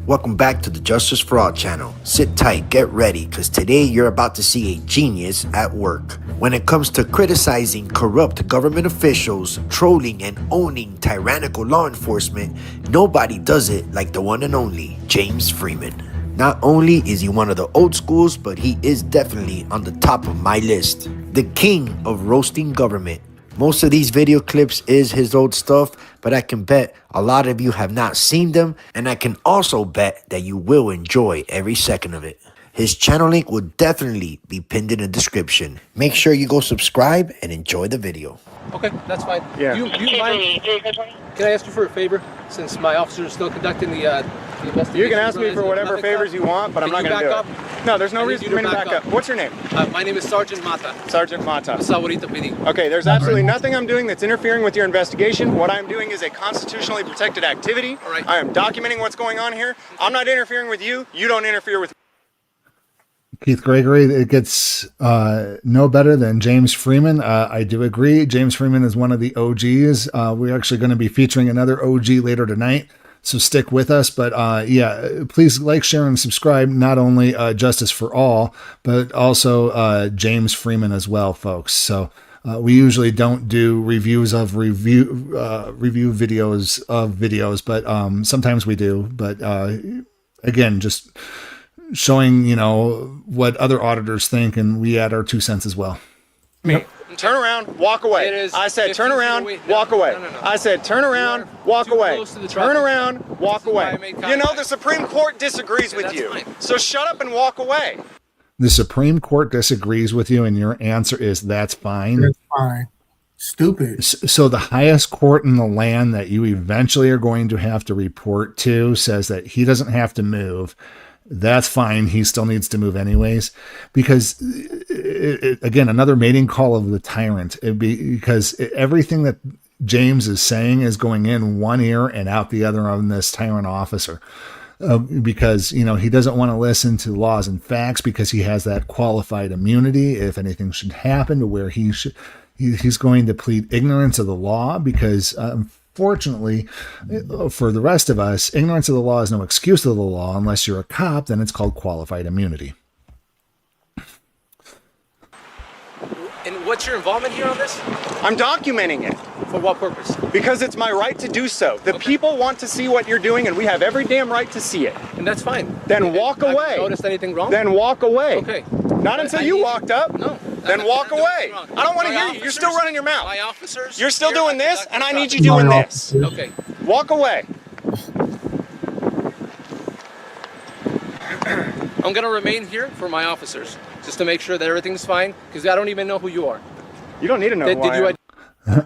Welcome back to the Justice for All channel. Sit tight, get ready, because today you're about to see a genius at work. When it comes to criticizing corrupt government officials, trolling and owning tyrannical law enforcement, nobody does it like the one and only James Freeman. Not only is he one of the old schools, but he is definitely on the top of my list. The king of roasting government. Most of these video clips is his old stuff, but I can bet a lot of you have not seen them, and I can also bet that you will enjoy every second of it. His channel link will definitely be pinned in the description. Make sure you go subscribe and enjoy the video. Okay, that's fine. Yeah. You mind? Can I ask you for a favor? Since my officers are still conducting the investigation. You can ask me for whatever favors you want, but I'm not going to do it. No, there's no reason for me to back up. What's your name? My name is Sergeant Mata. Sergeant Mata. PD. Okay, there's absolutely nothing I'm doing that's interfering with your investigation. What I'm doing is a constitutionally protected activity. All right. I am documenting what's going on here. I'm not interfering with you. You don't interfere with me. Keith Gregory, it gets no better than James Freeman. I do agree. James Freeman is one of the OGs. We're actually going to be featuring another OG later tonight. So stick with us. But yeah, please like, share, and subscribe. Not only Justice for All, but also James Freeman as well, folks. So we usually don't do reviews of review videos of videos, but sometimes we do. But again, just showing, you know, what other auditors think, and we add our 2 cents as well. Me. Turn around, walk away. I said turn around, walk away. No. I said turn around, walk away. Turn around, walk away. You know, the Supreme Court disagrees with you. So shut up and walk away. The Supreme Court disagrees with you, and your answer is that's fine. That's fine. Stupid. So the highest court in the land that you eventually are going to have to report to says that he doesn't have to move. That's fine. He still needs to move anyways, because again, another mating call of the tyrant. Because everything that James is saying is going in one ear and out the other on this tyrant officer. Because, you know, he doesn't want to listen to laws and facts because he has that qualified immunity. If anything should happen to where he's going to plead ignorance of the law, because fortunately for the rest of us, ignorance of the law is no excuse of the law. Unless you're a cop, then it's called qualified immunity. And what's your involvement here on this? I'm documenting it. For what purpose? Because it's my right to do so. The people want to see what you're doing, and we have every damn right to see it. And that's fine. Then walk away. Have you noticed anything wrong? Then walk away. Okay. Not until you walked up. No. Then walk away. I don't want to hear you. You're still running your mouth. My officers. You're still doing this, and I need you doing this. Okay. Walk away. I'm going to remain here for my officers, just to make sure that everything's fine, because I don't even know who you are. You don't need to know who I am.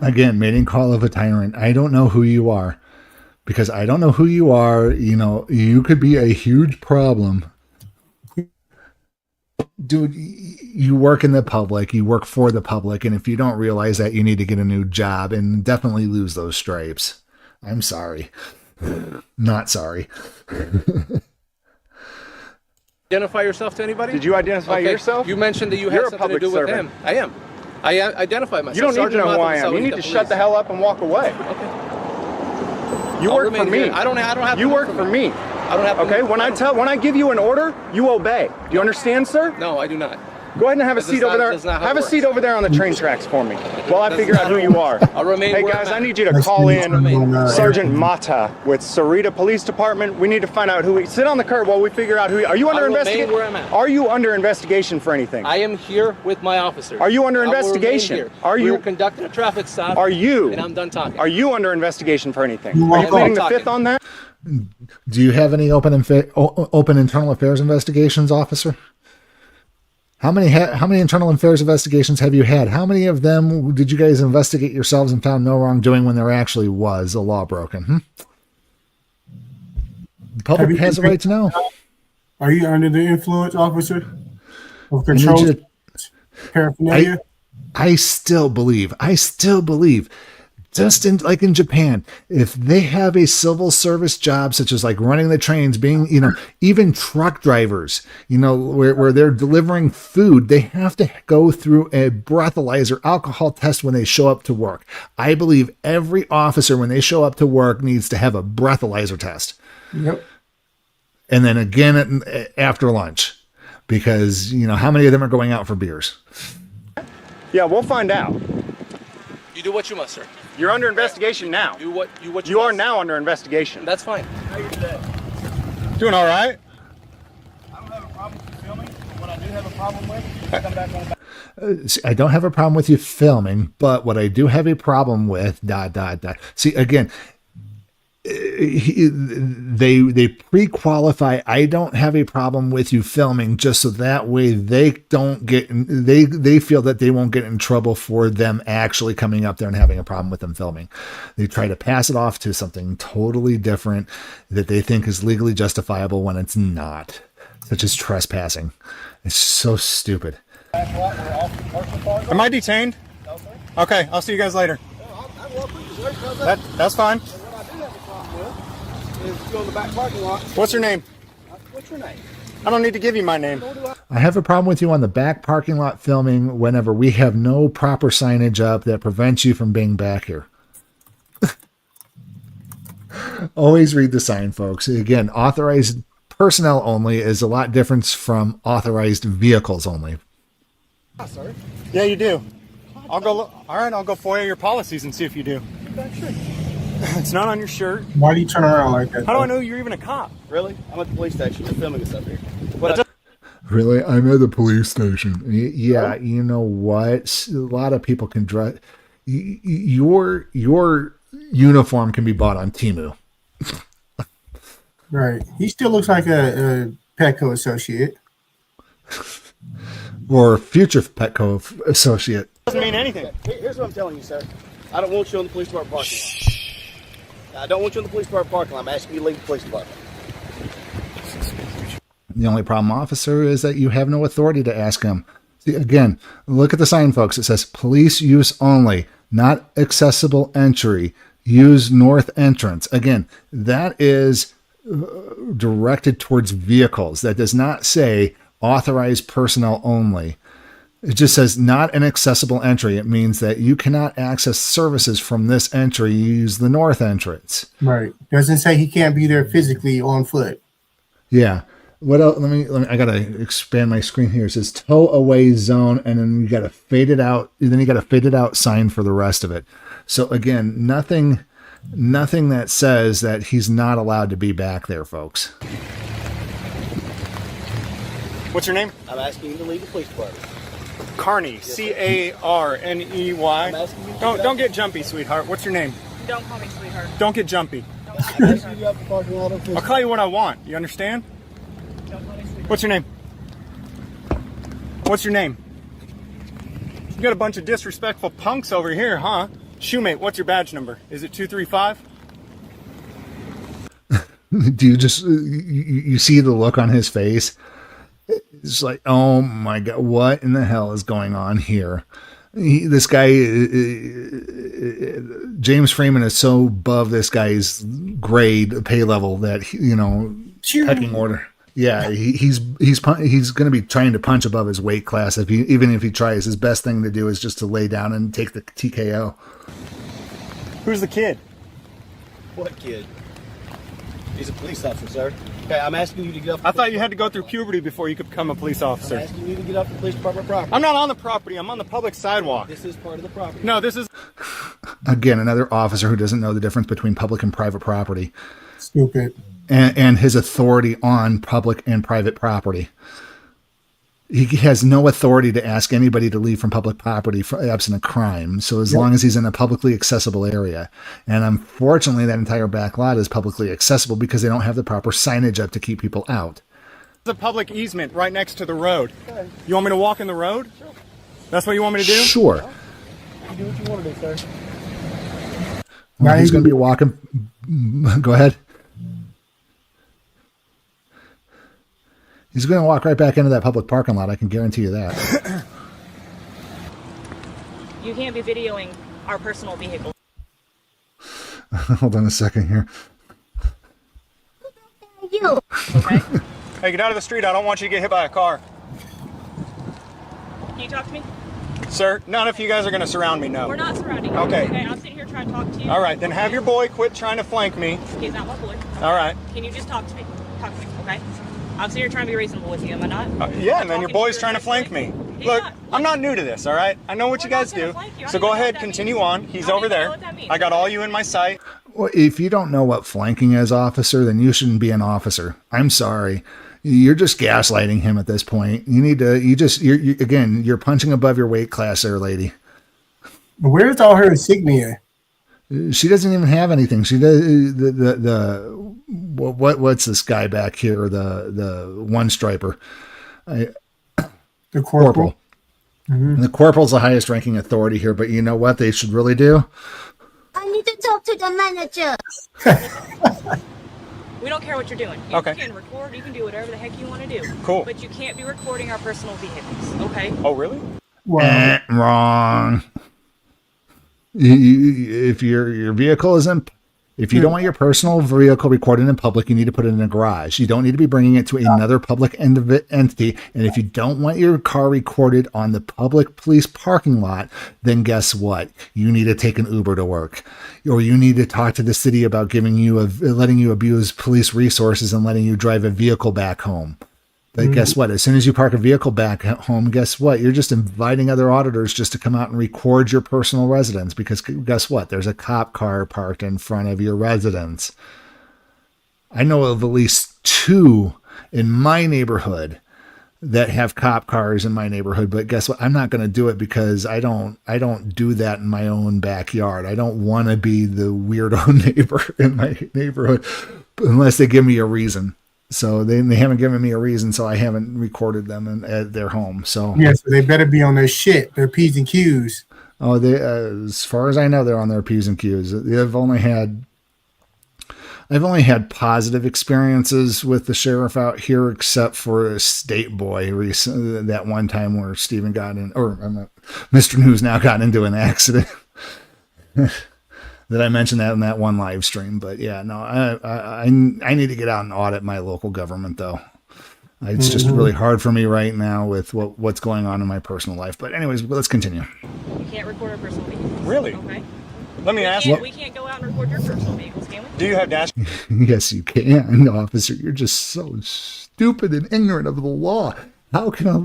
Again, mating call of a tyrant. I don't know who you are, because I don't know who you are. You know, you could be a huge problem. Dude, you work in the public, you work for the public, and if you don't realize that, you need to get a new job and definitely lose those stripes. I'm sorry. Not sorry. Identify yourself to anybody? Did you identify yourself? You mentioned that you had something to do with him. I am. I identify myself. You don't need to know who I am. You need to shut the hell up and walk away. Okay. You work for me. I don't have. You work for me. I don't have. Okay. When I give you an order, you obey. Do you understand, sir? No, I do not. Go ahead and have a seat over there. Have a seat over there on the train tracks for me while I figure out who you are. I'll remain. Hey guys, I need you to call in Sergeant Mata with Sarita Police Department. We need to find out who. Sit on the curb while we figure out who. Are you under investigation? Where I'm at. Are you under investigation for anything? I am here with my officers. Are you under investigation? Are you? We're conducting a traffic stop. Are you? And I'm done talking. Are you under investigation for anything? Are you pleading the fifth on that? Do you have any open internal affairs investigations, officer? How many internal affairs investigations have you had? How many of them did you guys investigate yourselves and found no wrongdoing when there actually was a law broken? The public has a right to know. Are you under the influence, officer, of control paraphernalia? I still believe, just like in Japan, if they have a civil service job, such as like running the trains, being, you know, even truck drivers, you know, where they're delivering food, they have to go through a breathalyzer alcohol test when they show up to work. I believe every officer, when they show up to work, needs to have a breathalyzer test. Yep. And then again after lunch, because, you know, how many of them are going out for beers? Yeah, we'll find out. You do what you must, sir. You're under investigation now. Do what you are now under investigation. That's fine. How you today? Doing all right. I don't have a problem with you filming. What I do have a problem with is you come back on the I don't have a problem with you filming, but what I do have a problem with, See, again, they pre-qualify. I don't have a problem with you filming, just so that way they don't get, they feel that they won't get in trouble for them actually coming up there and having a problem with them filming. They try to pass it off to something totally different that they think is legally justifiable when it's not, such as trespassing. It's so stupid. Am I detained? No, sir. Okay, I'll see you guys later. That's fine. Is go in the back parking lot. What's your name? What's your name? I don't need to give you my name. I have a problem with you on the back parking lot filming whenever we have no proper signage up that prevents you from being back here. Always read the sign, folks. Again, authorized personnel only is a lot different from authorized vehicles only. Yeah, you do. I'll go. All right, I'll go FOIA your policies and see if you do. It's not on your shirt. Why do you turn around like that? How do I know you're even a cop? Really? I'm at the police station. They're filming us up here. Really? I'm at the police station. Yeah, you know what? A lot of people can dress. Your uniform can be bought on Temu. Right. He still looks like a Petco associate. Or future Petco associate. Doesn't mean anything. Here's what I'm telling you, sir. I don't want you in the police department parking lot. I don't want you in the police department parking lot. I'm asking you to leave the police department. The only problem, officer, is that you have no authority to ask him. See, again, look at the sign, folks. It says police use only, not accessible entry. Use north entrance. Again, that is directed towards vehicles. That does not say authorized personnel only. It just says not an accessible entry. It means that you cannot access services from this entry. You use the north entrance. Right. Doesn't say he can't be there physically on foot. Yeah. What else? Let me, I got to expand my screen here. It says tow away zone, and then you got to fade it out. Then you got a faded out sign for the rest of it. So again, nothing that says that he's not allowed to be back there, folks. What's your name? I'm asking you to leave the police department. Carney. C-A-R-N-E-Y. Don't get jumpy, sweetheart. What's your name? Don't call me sweetheart. Don't get jumpy. I'll call you what I want. You understand? Don't call me sweetheart. What's your name? What's your name? You got a bunch of disrespectful punks over here, huh? Shoemate, what's your badge number? Is it 235? Do you just you see the look on his face? It's like, oh my God, what in the hell is going on here? This guy, James Freeman, is so above this guy's grade, pay level that pecking order. Yeah, he's going to be trying to punch above his weight class. Even if he tries, his best thing to do is just to lay down and take the TKO. Who's the kid? What kid? He's a police officer, sir. Okay, I'm asking you to get off. I thought you had to go through puberty before you could become a police officer. I'm asking you to get off the police department property. I'm not on the property. I'm on the public sidewalk. This is part of the property. No, this is... Again, another officer who doesn't know the difference between public and private property. Stupid. And his authority on public and private property. He has no authority to ask anybody to leave from public property for absent a crime. So as long as he's in a publicly accessible area. And unfortunately, that entire back lot is publicly accessible because they don't have the proper signage up to keep people out. There's a public easement right next to the road. Okay. You want me to walk in the road? Sure. That's what you want me to do? Sure. You do what you want to do, sir. Well, he's going to be walking. Go ahead. He's going to walk right back into that public parking lot. I can guarantee you that. You can't be videoing our personal vehicles. Hold on a second here. You. Okay? Hey, get out of the street. I don't want you to get hit by a car. Can you talk to me? Sir, none of you guys are going to surround me, no. We're not surrounding you. Okay. Okay, I'm sitting here trying to talk to you. All right, then have your boy quit trying to flank me. He's not my boy. All right. Can you just talk to me? Talk to me, okay? I'm sitting here trying to be reasonable with you, am I not? Yeah, and then your boy's trying to flank me. Look, I'm not new to this, all right? I know what you guys do. So go ahead, continue on. He's over there. I got all you in my sight. Well, if you don't know what flanking is, officer, then you shouldn't be an officer. I'm sorry. You're just gaslighting him at this point. You need to, you're punching above your weight class there, lady. Where's all her insignia? She doesn't even have anything. She does what's this guy back here? The one striper, the corporal. Mm-hmm. The corporal's the highest ranking authority here. But you know what they should really do? I need to talk to the manager. We don't care what you're doing. You Okay. can record, you can do whatever the heck you want to do. Cool. But you can't be recording our personal vehicles, okay? Oh, really? Wrong. If your vehicle is in If you don't want your personal vehicle recorded in public, you need to put it in a garage. You don't need to be bringing it to another public entity. And if you don't want your car recorded on the public police parking lot, then guess what? You need to take an Uber to work, or you need to talk to the city about letting you abuse police resources and letting you drive a vehicle back home. But guess what? As soon as you park a vehicle back at home, guess what? You're just inviting other auditors just to come out and record your personal residence, because guess what? There's a cop car parked in front of your residence. I know of at least 2 in my neighborhood that have cop cars in my neighborhood, but guess what? I'm not going to do it because I don't do that in my own backyard. I don't want to be the weirdo neighbor in my neighborhood unless they give me a reason. So they haven't given me a reason, so I haven't recorded them at their home. So yeah, so they better be on their shit, their P's and Q's. Oh, they as far as I know, they're on their P's and Q's. I've only had positive experiences with the sheriff out here, except for a state boy recently. That one time where Steven Mr. News now got into an accident. That I mentioned that in that one live stream. But yeah, no, I need to get out and audit my local government, though. It's just really hard for me right now with what's going on in my personal life. But anyways, let's continue. We can't record our personal vehicles. Really? Okay. Let me ask you. We can't go out and record your personal vehicles, can we? Do you have dash? Yes, you can, officer. You're just so stupid and ignorant of the law. How can a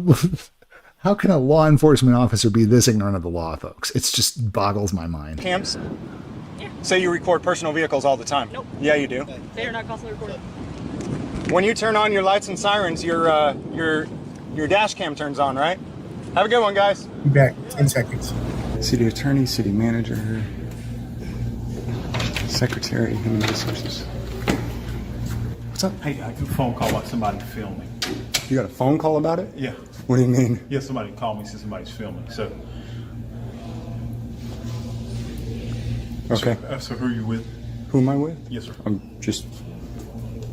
law enforcement officer be this ignorant of the law, folks? It's just boggles my mind. Cams? Say you record personal vehicles all the time. Nope. Yeah, you do. They are not constantly recorded. When you turn on your lights and sirens, your dash cam turns on, right? Have a good one, guys. Be back 10 seconds. City attorney, city manager, secretary, human resources. What's up? Hey, I got a phone call about somebody filming. You got a phone call about it? Yeah. What do you mean? Yeah, somebody called me, said somebody's filming. So. Okay. So who are you with? Who am I with? Yes, sir.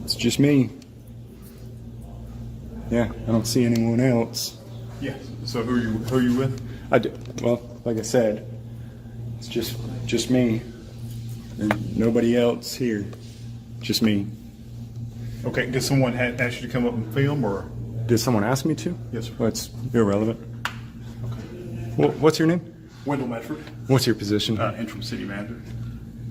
It's just me. Yeah, I don't see anyone else. Yes. So who are you with? Well, like I said, it's just me. And nobody else here. Just me. Okay. Did someone ask you to come up and film, or? Did someone ask me to? Yes, sir. Well, it's irrelevant. Okay. What's your name? Wendell Medford. What's your position? Interim city manager.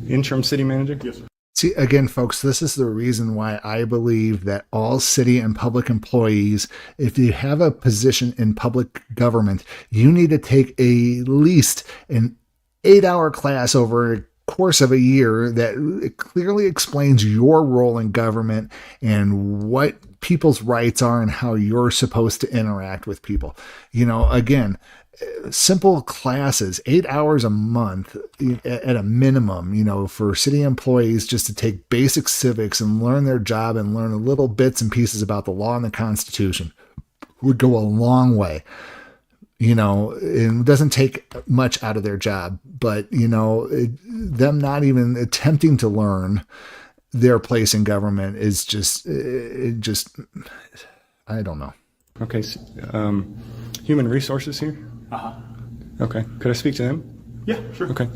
Interim city manager? Yes, sir. See, again, folks, this is the reason why I believe that all city and public employees, if you have a position in public government, you need to take at least an 8-hour class over a course of a year that clearly explains your role in government and what people's rights are and how you're supposed to interact with people. Again, simple classes, 8 hours a month at a minimum, for city employees just to take basic civics and learn their job and learn a little bits and pieces about the law and the Constitution would go a long way. It doesn't take much out of their job, but, them not even attempting to learn their place in government is just, I don't know. Okay. So, human resources here? Uh-huh. Okay. Could I speak to them? Yeah, sure. Okay.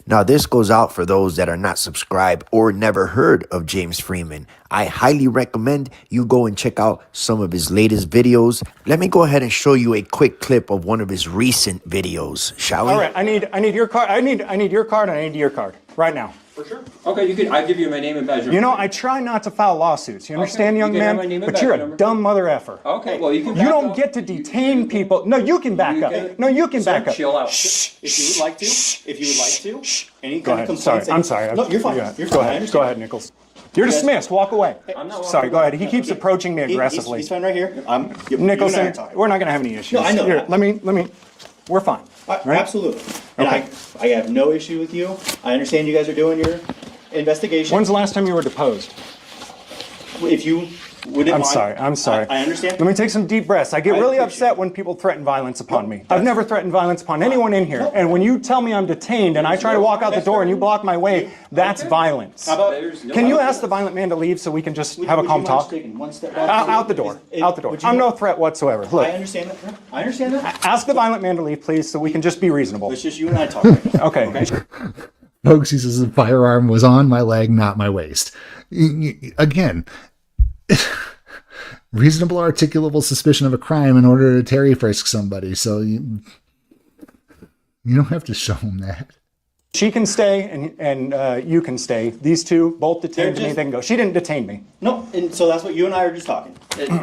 Now, this goes out for those that are not subscribed or never heard of James Freeman. I highly recommend you go and check out some of his latest videos. Let me go ahead and show you a quick clip of one of his recent videos, shall we? All right, I need your card. I need your card, and I need your card right now. For sure. Okay, I'll give you my name and badge. I try not to file lawsuits. You understand, young man? But you're a dumb mother effer. Okay, well, you can. You don't get to detain people. No, you can back up. No, you can back up. Chill out. If you would like to, any Go kind ahead. of Sorry, complaints. I'm sorry. No, you're fine. Yeah. You're Go fine. I ahead. understand. Go ahead, Nichols. You're dismissed. Walk away. I'm not Sorry, go ahead. He keeps approaching me aggressively. He's fine right here. Nicholson, we're not going to have any issues. No, I know. Here, let me. We're fine. Right? Absolutely. Okay. And I have no issue with you. I understand you guys are doing your investigation. When's the last time you were deposed? If you I'm sorry. I'm sorry. I understand. Let me take some deep breaths. I get really upset when people threaten violence upon me. I've never threatened violence upon anyone in here. And when you tell me I'm detained and I try to walk out the door and you block my way, that's violence. Can you ask the violent man to leave so we can just have a calm talk? Out the door. Out the door. I'm no threat whatsoever. Look. I understand that. I understand that. Ask the violent man to leave, please, so we can just be reasonable. It's just you and I talking. Okay. Folks, he says the firearm was on my leg, not my waist. Again, reasonable articulable suspicion of a crime in order to Terry frisk somebody. So you don't have to show him that. She can stay and you can stay. These two both detained me. They can go. She didn't detain me. No, and so that's what you and I are just talking.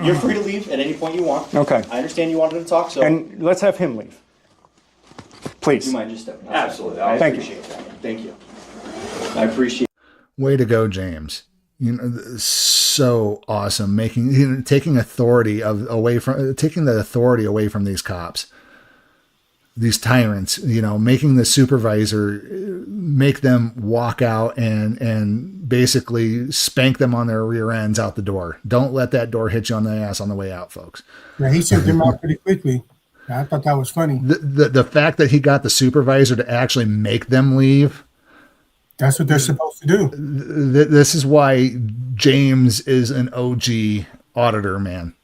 You're free to leave at any point you want. Okay. I understand you wanted to talk, so. And let's have him leave. Please. You mind just stepping outside? Absolutely. Thank you. Appreciate that. Thank you. I appreciate. Way to go, James. So awesome. Taking the authority away from these cops, these tyrants, making the supervisor make them walk out and basically spank them on their rear ends out the door. Don't let that door hit you on the ass on the way out, folks. Yeah, he sent them out pretty quickly. I thought that was funny. The fact that he got the supervisor to actually make them leave. That's what they're supposed to do. This is why James is an OG auditor, man.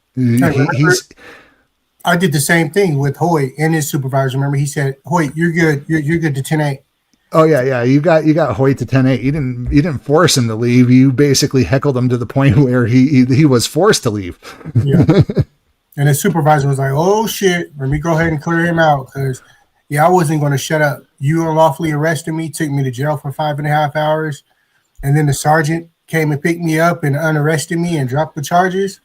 I did the same thing with Hoyt and his supervisor. Remember, he said, "Hoyt, you're good. You're good to 10-8." Oh yeah. You got Hoyt to 10-8. You didn't force him to leave. You basically heckled him to the point where he was forced to leave. Yeah. And his supervisor was like, "Oh shit, let me go ahead and clear him out because, I wasn't going to shut up. You unlawfully arrested me, took me to jail for 5.5 hours, and then the sergeant came and picked me up and unarrested me and dropped the charges."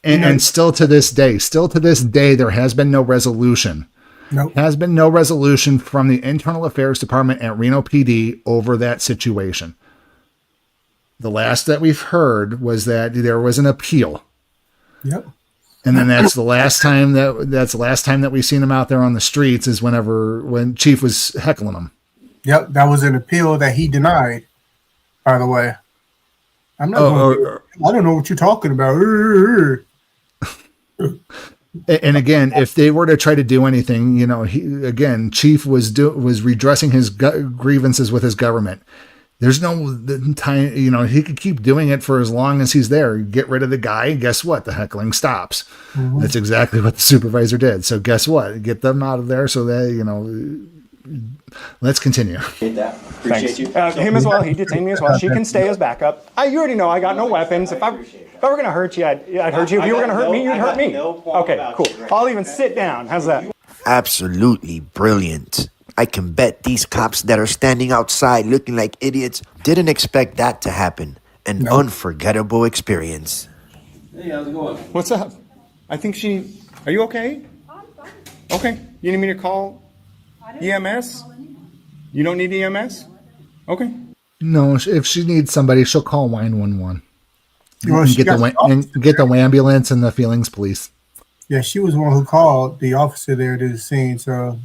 And still to this day, there has been no resolution. Nope. Has been no resolution from the Internal Affairs Department at Reno PD over that situation. The last that we've heard was that there was an appeal. Yep. And then that's the last time that we've seen him out there on the streets is when Chief was heckling him. Yep, that was an appeal that he denied. By the way, I don't know what you're talking about. And again, if they were to try to do anything, Chief was redressing his grievances with his government. There's no time, he could keep doing it for as long as he's there. Get rid of the guy. Guess what? The heckling stops. Mm-hmm. That's exactly what the supervisor did. So guess what? Get them out of there so that, let's continue. Appreciate that. Appreciate you. Him as well. He detained me as well. She can stay as backup. You already know I got no weapons. If I were going to hurt you, I'd hurt you. If you were going to hurt me, you'd hurt me. Okay, cool. I'll even sit down. How's that? Absolutely brilliant. I can bet these cops that are standing outside looking like idiots didn't expect that to happen. An unforgettable experience. Hey, how's it going? What's up? I think are you okay? I'm fine. Okay. You need me to call EMS? You don't need EMS? Okay. No, if she needs somebody, she'll call 911. Well, and get the ambulance and the feelings police. Yeah, she was the one who called the officer there to the scene, so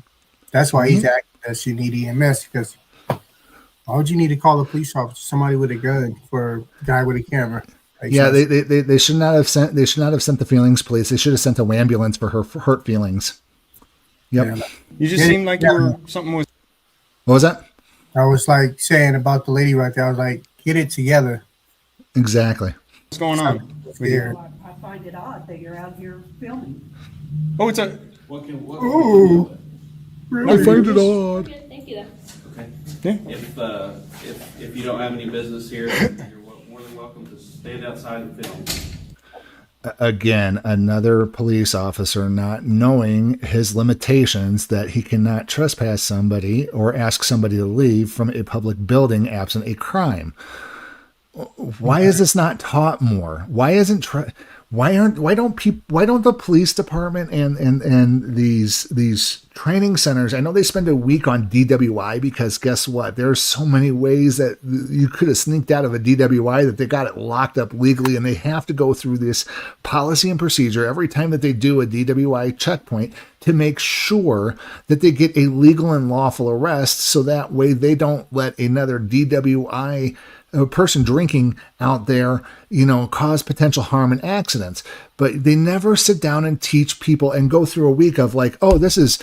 that's why he's acting that she need EMS, because why would you need to call a police officer, somebody with a gun, for a guy with a camera? They should not have sent the feelings police. They should have sent an ambulance for her hurt feelings. Yep. Yeah. You just seemed like something was. What was that? I was like saying about the lady right there. I was like, get it together. Exactly. What's going on? I find it odd that you're out here filming. Oh, it's a. Ooh. Really? I find it odd. Thank you. Okay. Yeah. If you don't have any business here, you're more than welcome to stand outside and film. Again, another police officer not knowing his limitations, that he cannot trespass somebody or ask somebody to leave from a public building absent a crime. Why is this not taught more? Why don't the police department and these training centers, I know they spend a week on DWI, because guess what? There's so many ways that you could have sneaked out of a DWI that they got it locked up legally, and they have to go through this policy and procedure every time that they do a DWI checkpoint to make sure that they get a legal and lawful arrest, so that way they don't let another DWI a person drinking out there, you know, cause potential harm and accidents. But they never sit down and teach people and go through a week of like, oh, this is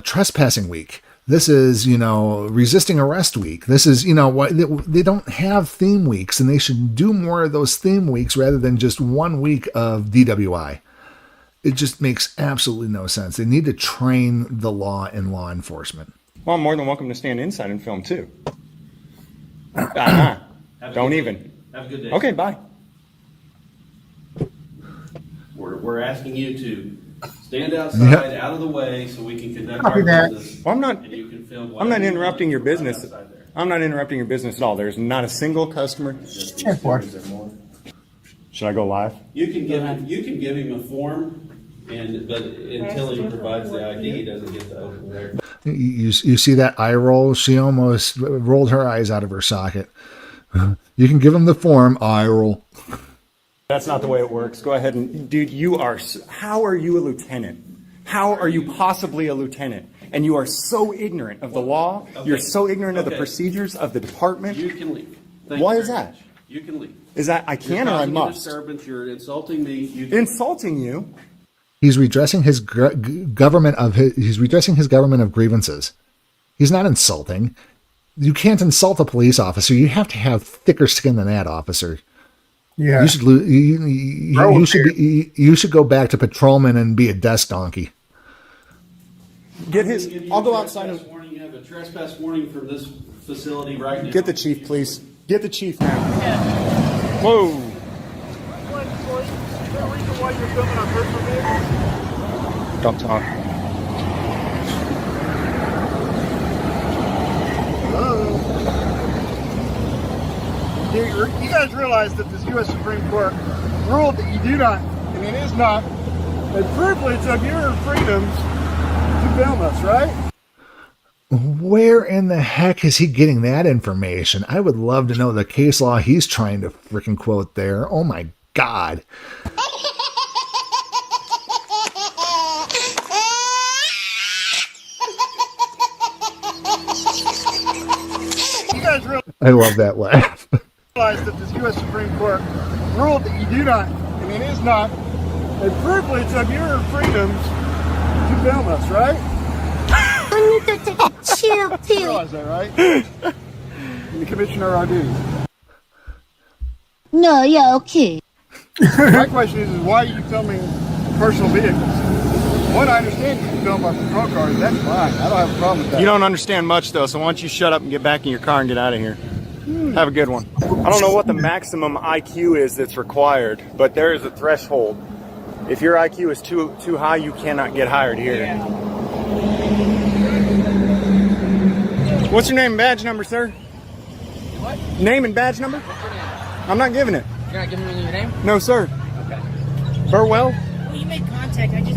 trespassing week. This is, you know, resisting arrest week. This is, you know, what they don't have theme weeks, and they should do more of those theme weeks rather than just 1 week of DWI. It just makes absolutely no sense. They need to train the law in law enforcement. Well, I'm more than welcome to stand inside and film too. Don't even. Have a good day. Okay, bye. We're asking you to stand outside, out of the way, so we can conduct our business. Well, I'm not. And you can film. I'm not interrupting your business. I'm not interrupting your business at all. There's not a single customer. Should I go live? You can give him a form, but until he provides the ID, he doesn't get to open there. You see that eye roll? She almost rolled her eyes out of her socket. You can give him the form, eye roll. That's not the way it works. Go ahead and, dude, how are you a lieutenant? How are you possibly a lieutenant? And you are so ignorant of the law. Okay. You're so ignorant of the procedures of the department. You can leave. Why is that? You can leave. Is that I can or I must? You're insulting me. Insulting you? He's redressing his government of grievances. He's not insulting. You can't insult a police officer. You have to have thicker skin than that, officer. Yeah. You should go back to patrolman and be a desk donkey. I'll go outside and You have a trespass warning from this facility right now. Get the chief, please. Get the chief now. Whoa. Don't talk. You guys realize that this U.S. Supreme Court ruled that you do not, and it is not, a privilege of your freedoms to film us, right? Where in the heck is he getting that information? I would love to know the case law he's trying to freaking quote there. Oh my God. I love that laugh. Realize that this U.S. Supreme Court ruled that you do not, and it is not, a privilege of your freedoms to film us, right? We need to take a chill pill. You realize that, right? The Commissioner our duties. No, yeah, okay. My question is why are you filming personal vehicles? What I understand you can film our patrol cars, that's fine. I don't have a problem with that. You don't understand much, though, so why don't you shut up and get back in your car and get out of here. Have a good one. I don't know what the maximum IQ is that's required, but there is a threshold. If your IQ is too high, you cannot get hired here. Yeah. What's your name and badge number, sir? What? Name and badge number? What's your name? I'm not giving it. You're not giving me your name? No, sir. Okay. Burwell? Well, you made contact. You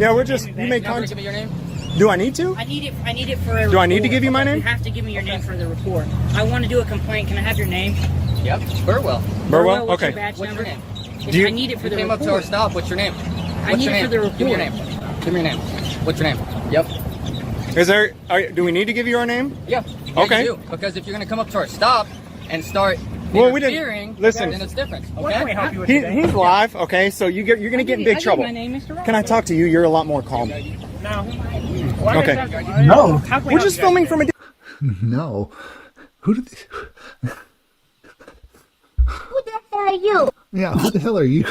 made contact. Give me your name? Do I need to? I need it for a report. Do I need to give you my name? You have to give me your name for the report. I want to do a complaint. Can I have your name? Yep. Burwell. Burwell? What's Okay. your badge number? Do I need it for the report. Came up to our stop. What's your name? I need it for the report. Give me your name. Give me your name. What's your name? Yep. Do we need to give you our name? Yeah. Okay. You do, because if you're going to come up to our stop and start interfering, listen. then it's different. Okay. What can we help you with today? He's live, okay? So you're going to get in big trouble. My name, Mr. Can I talk to you? You're a lot more calm. No. Okay. No. We're just filming from a... No. Who the hell are you? Yeah, who the hell are you?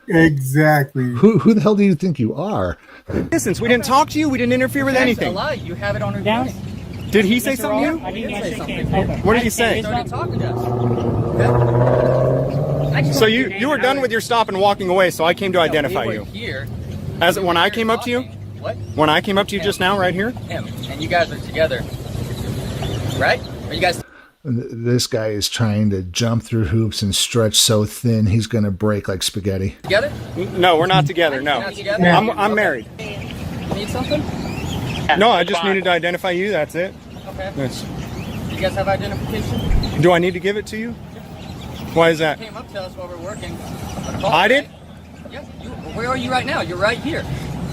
Exactly. Who the hell do you think you are? Distance. We didn't talk to you. We didn't interfere with anything. That's a lie. You have it on recording. Did he say something to you? I didn't say something. What did he say? Started talking to us. So you were done with your stop and walking away, so I came to identify you. Here. As when I came up to you? What? When I came up to you just now, right here? Him. And you guys are together. Right? Are you guys... This guy is trying to jump through hoops and stretch so thin he's going to break like spaghetti. Together? No, we're not together. No. Not together? I'm married. Need something? No, I just needed to identify you. That's it. Okay. Yes. You guys have identification? Do I need to give it to you? Why is that? You came up to us while we're working. I did? Yes. Where are you right now? You're right here.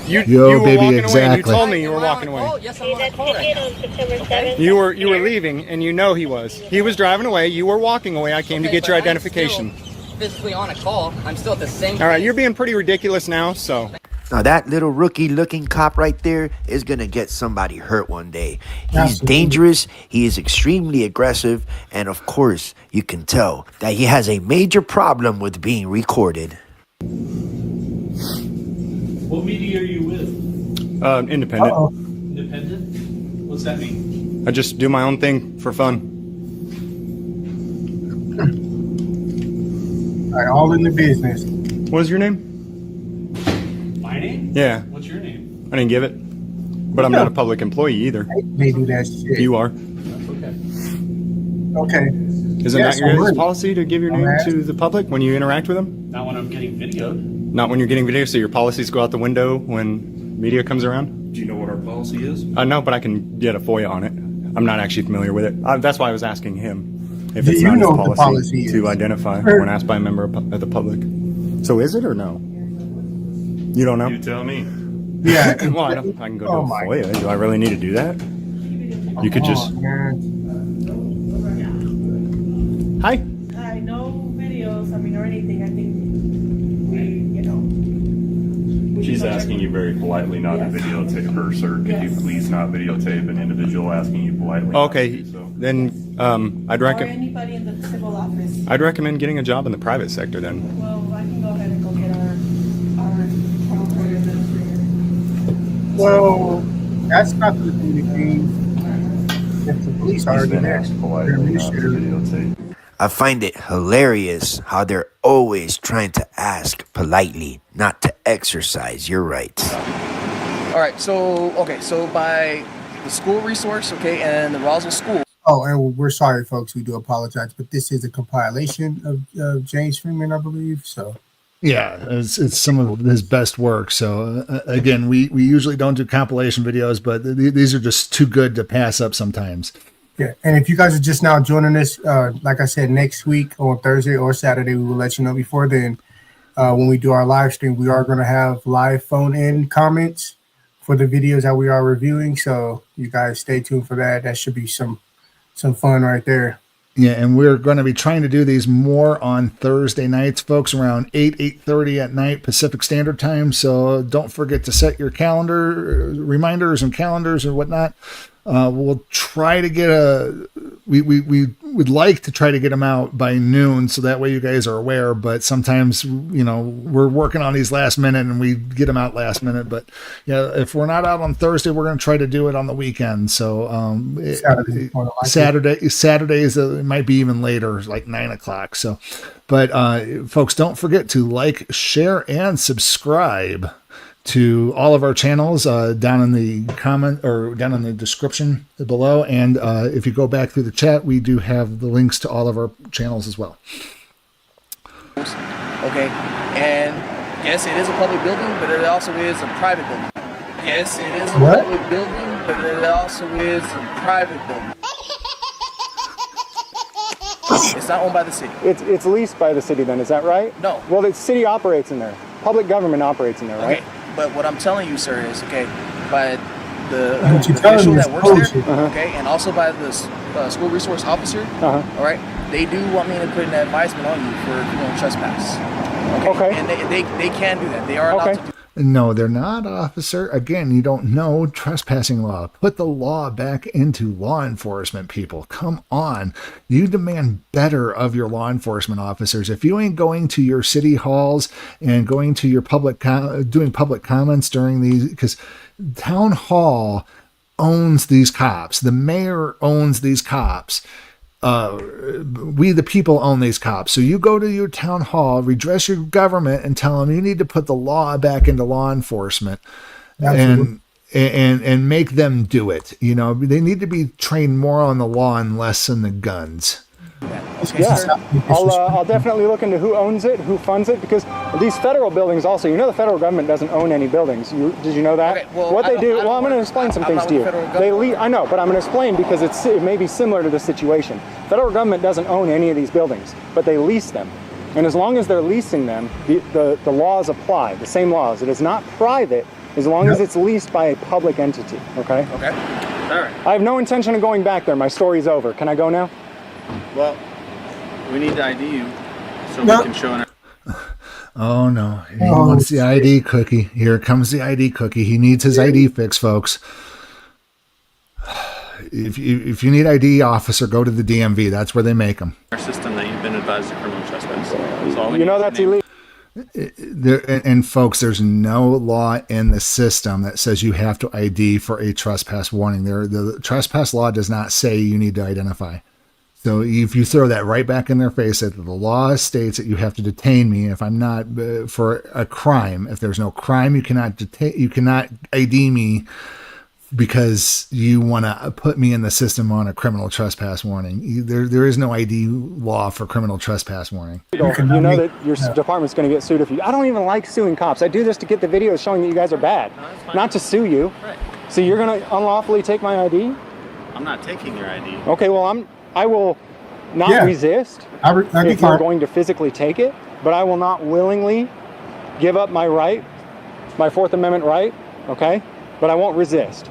You Yo, were baby, walking away and you exactly. told me you were walking away. Yes, I'm on a call right now. You were leaving and you know he was. He was driving away, you were walking away. I came to get your but I'm identification. still physically on a call. I'm still at the same All right, you're being pretty ridiculous now, so. Now that little rookie looking cop right there is gonna get somebody hurt one day. He's Absolutely. dangerous, he is extremely aggressive, and of course you can tell that he has a major problem with being recorded. What media are you with? Independent. Independent? What's that mean? I just do my own thing for fun. All right, all in the business. What is your name? My name? Yeah. What's your name? I didn't give it. But I'm not a public employee either. They do that shit. You are. Okay. Okay. Isn't Yes, that your I'm guys' ready. policy to give your name to the public when you interact with them? Not when I'm getting videoed. Not when you're getting video, so your policies go out the window when media comes around? Do you know what our policy is? No, but I can get a FOIA on it. I'm not actually familiar with it. That's why I was asking him if Do it's you not his know what the policy to is? identify when asked by a member of the public. So is it or no? You don't know? You tell me. Yeah. Well, I can go to Oh a my FOIA. Do I really need to do that? You could just. Hi. I no videos, or anything. I think we, She's asking you very politely not to videotape her, sir. Could you please not videotape an individual asking you politely? Okay. Not to do so? Then I'd or recommend. anybody in the civil office. I'd recommend getting a job in the private sector then. Well, I can go ahead and go get our trial court administrator. Well, that's not the thing. If the police are He's been there, asked politely not to videotape. I find it hilarious how they're always trying to ask politely not to exercise your rights. All right, so by the school resource, and the Roswell School. Oh, and we're sorry, folks. We do apologize, but this is a compilation of James Freeman, I believe. So. Yeah, it's some of his best work. So again, we usually don't do compilation videos, but these are just too good to pass up sometimes. Yeah, and if you guys are just now joining us, like I said, next week on Thursday or Saturday, we will let you know before then. When we do our live stream, we are going to have live phone-in comments for the videos that we are reviewing. So you guys stay tuned for that. That should be some fun right there. Yeah, and we're going to be trying to do these more on Thursday nights, folks, around 8:30 at night Pacific Standard Time. So don't forget to set your calendar reminders and calendars and whatnot. We'll try to get we would like to try to get them out by noon, so that way you guys are aware. But sometimes, we're working on these last minute and we get them out last minute. But yeah, if we're not out on Thursday, we're going to try to do it on the weekend. So Saturdays it might be even later, like 9:00. So, but folks, don't forget to like, share, and subscribe to all of our channels down in the comment or down in the description below. And if you go back through the chat, we do have the links to all of our channels as well. Okay, and yes, it is a public building, but it also is a private building. Yes, it is a public building, but it also is a private building. It's not owned by the city. It's leased by the city then, is that right? No. Well, the city operates in there. Public government operates in there, right? Okay, but what I'm telling you, sir, is by the What you're telling official me is that works there, bullshit. okay, and also by the school resource officer, all right, they do want me to put an advisement on you for trespass. Okay. And they can do that. They are allowed to do. No, they're not, officer. Again, you don't know trespassing law. Put the law back into law enforcement, people. Come on. You demand better of your law enforcement officers. If you ain't going to your city halls and going to your doing public comments during these, because town hall owns these cops. The mayor owns these cops. We the people own these cops. So you go to your town hall, redress your government, and tell them you need to put the law back into law enforcement, and make them do it. They need to be trained more on the law and less on the guns. Yeah, I'll definitely look into who owns it, who funds it, because these federal buildings also, the federal government doesn't own any buildings. Did you know that? Okay, well, what they do, I'm going to explain some things to you. I know, but I'm going to explain because it may be similar to the situation. Federal government doesn't own any of these buildings, but they lease them. And as long as they're leasing them, the laws apply, the same laws. It is not private as long as it's leased by a public entity, okay? Okay. All right. I have no intention of going back there. My story's over. Can I go now? Well, we need to ID you so No. we can show. Oh no, he wants the ID cookie. Here comes the ID cookie. He needs his ID fix, folks. If you need ID, officer, go to the DMV. That's where they make them. Our system that you've been advised of criminal trespass. That's all we You need know to that's name. illegal. And folks, there's no law in the system that says you have to ID for a trespass warning. The trespass law does not say you need to identify. So if you throw that right back in their face, that the law states that you have to detain me if I'm not for a crime. If there's no crime, you cannot detain. You cannot ID me because you want to put me in the system on a criminal trespass warning. There is no ID law for criminal trespass warning. You know that your department's going to get sued if you. I don't even like suing cops. I do this to get the videos showing that you guys are bad, not to sue you. Right. So you're going to unlawfully take my ID? I'm not taking your ID. Okay, well I will not resist if you're going to physically take it, but I will not willingly give up my right, my Fourth Amendment right. Okay, but I won't resist.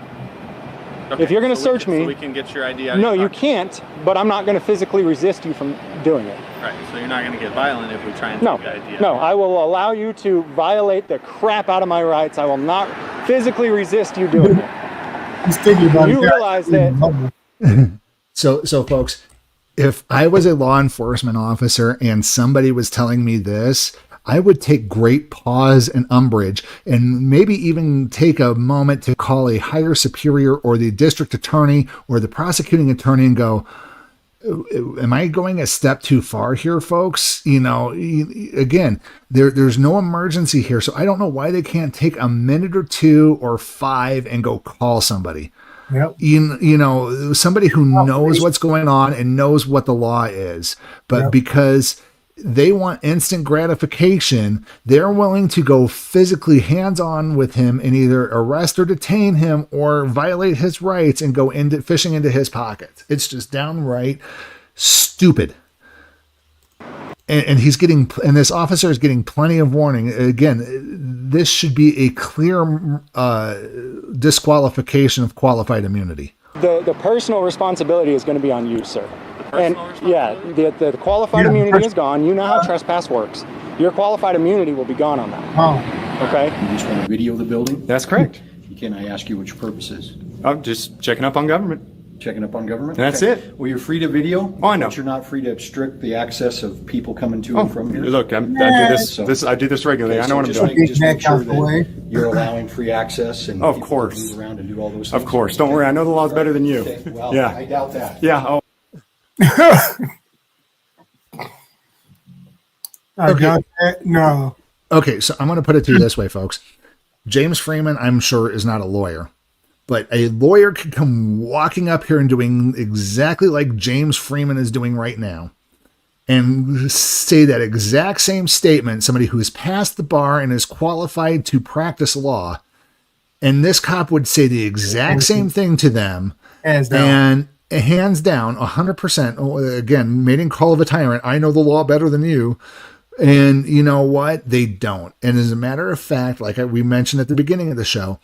Okay, If you're going to search me, so we can get your ID out. no, of your you pocket. can't. But I'm not going to physically resist you from doing it. Right. So you're not going to get violent if we try and No, take the ID out. no, I will allow you to violate the crap out of my rights. I will not physically resist you doing it. You realize that. So folks, if I was a law enforcement officer and somebody was telling me this, I would take great pause and umbrage and maybe even take a moment to call a higher superior or the district attorney or the prosecuting attorney and go, am I going a step too far here, folks? You know, again, there's no emergency here. So I don't know why they can't take a minute or 2 or 5 and go call somebody. Yep. You know, somebody who knows what's going on and knows what the law is. But because they want instant gratification, they're willing to go physically hands-on with him and either arrest or detain him or violate his rights and go into fishing into his pockets. It's just downright stupid. And he's getting, and this officer is getting plenty of warning. Again, this should be a clear disqualification of qualified immunity. The personal responsibility is going to be on you, sir. And yeah, the qualified immunity is gone. You know how trespass works. Your qualified immunity will be gone on that. Oh. Okay? You just want to video the building? That's correct. Can I ask you what your purpose is? I'm just checking up on government. Checking up on government? That's Okay. it. Well, you're free to video. Oh, I know. But you're not free to obstruct the access of people coming to and from here. Look, I do this regularly. Okay, I know what I'm just doing. Just make sure that you're allowing free access and Of people course. to move around and do all those things. Of course. Don't worry. I know the law's better than you. Okay, well, Yeah. I doubt that. Yeah. Oh. No. Okay, so I'm going to put it to you this way, folks. James Freeman, I'm sure, is not a lawyer. But a lawyer could come walking up here and doing exactly like James Freeman is doing right now and say that exact same statement, somebody who has passed the bar and is qualified to practice law. And this cop would say the exact same thing to them. Hands down. And hands down, 100%. Again, mating call of a tyrant. I know the law better than you. And you know what? They don't. And as a matter of fact, like we mentioned at the beginning of the show,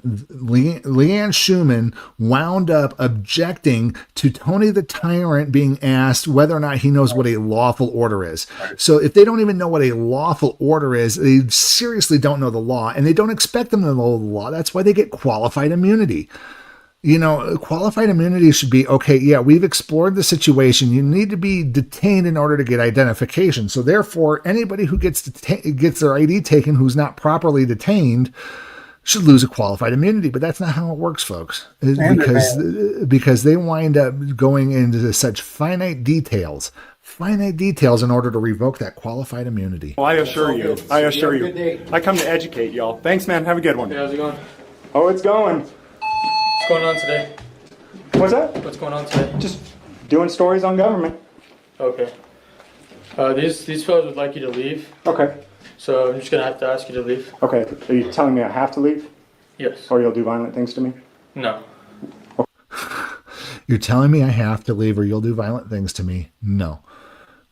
Leanne Schumann wound up objecting to Tony the Tyrant being asked whether or not he knows what a lawful order is. So if they don't even know what a lawful order is, they seriously don't know the law, and they don't expect them to know the law. That's why they get qualified immunity. You know, qualified immunity should be, okay, yeah, we've explored the situation. You need to be detained in order to get identification. So therefore, anybody who gets their ID taken who's not properly detained should lose a qualified immunity. But that's not how it works, folks. Because they wind up going into such finite details in order to revoke that qualified immunity. Well, I assure you. I come to educate y'all. Thanks, man. Have a good one. Hey, how's it going? Oh, it's going. What's going on today? What's that? What's going on today? Just doing stories on government. Okay. These fellows would like you to leave. Okay. So I'm just gonna have to ask you to leave. Okay. Are you telling me I have to leave? Yes. Or you'll do violent things to me? No. You're telling me I have to leave or you'll do violent things to me? No.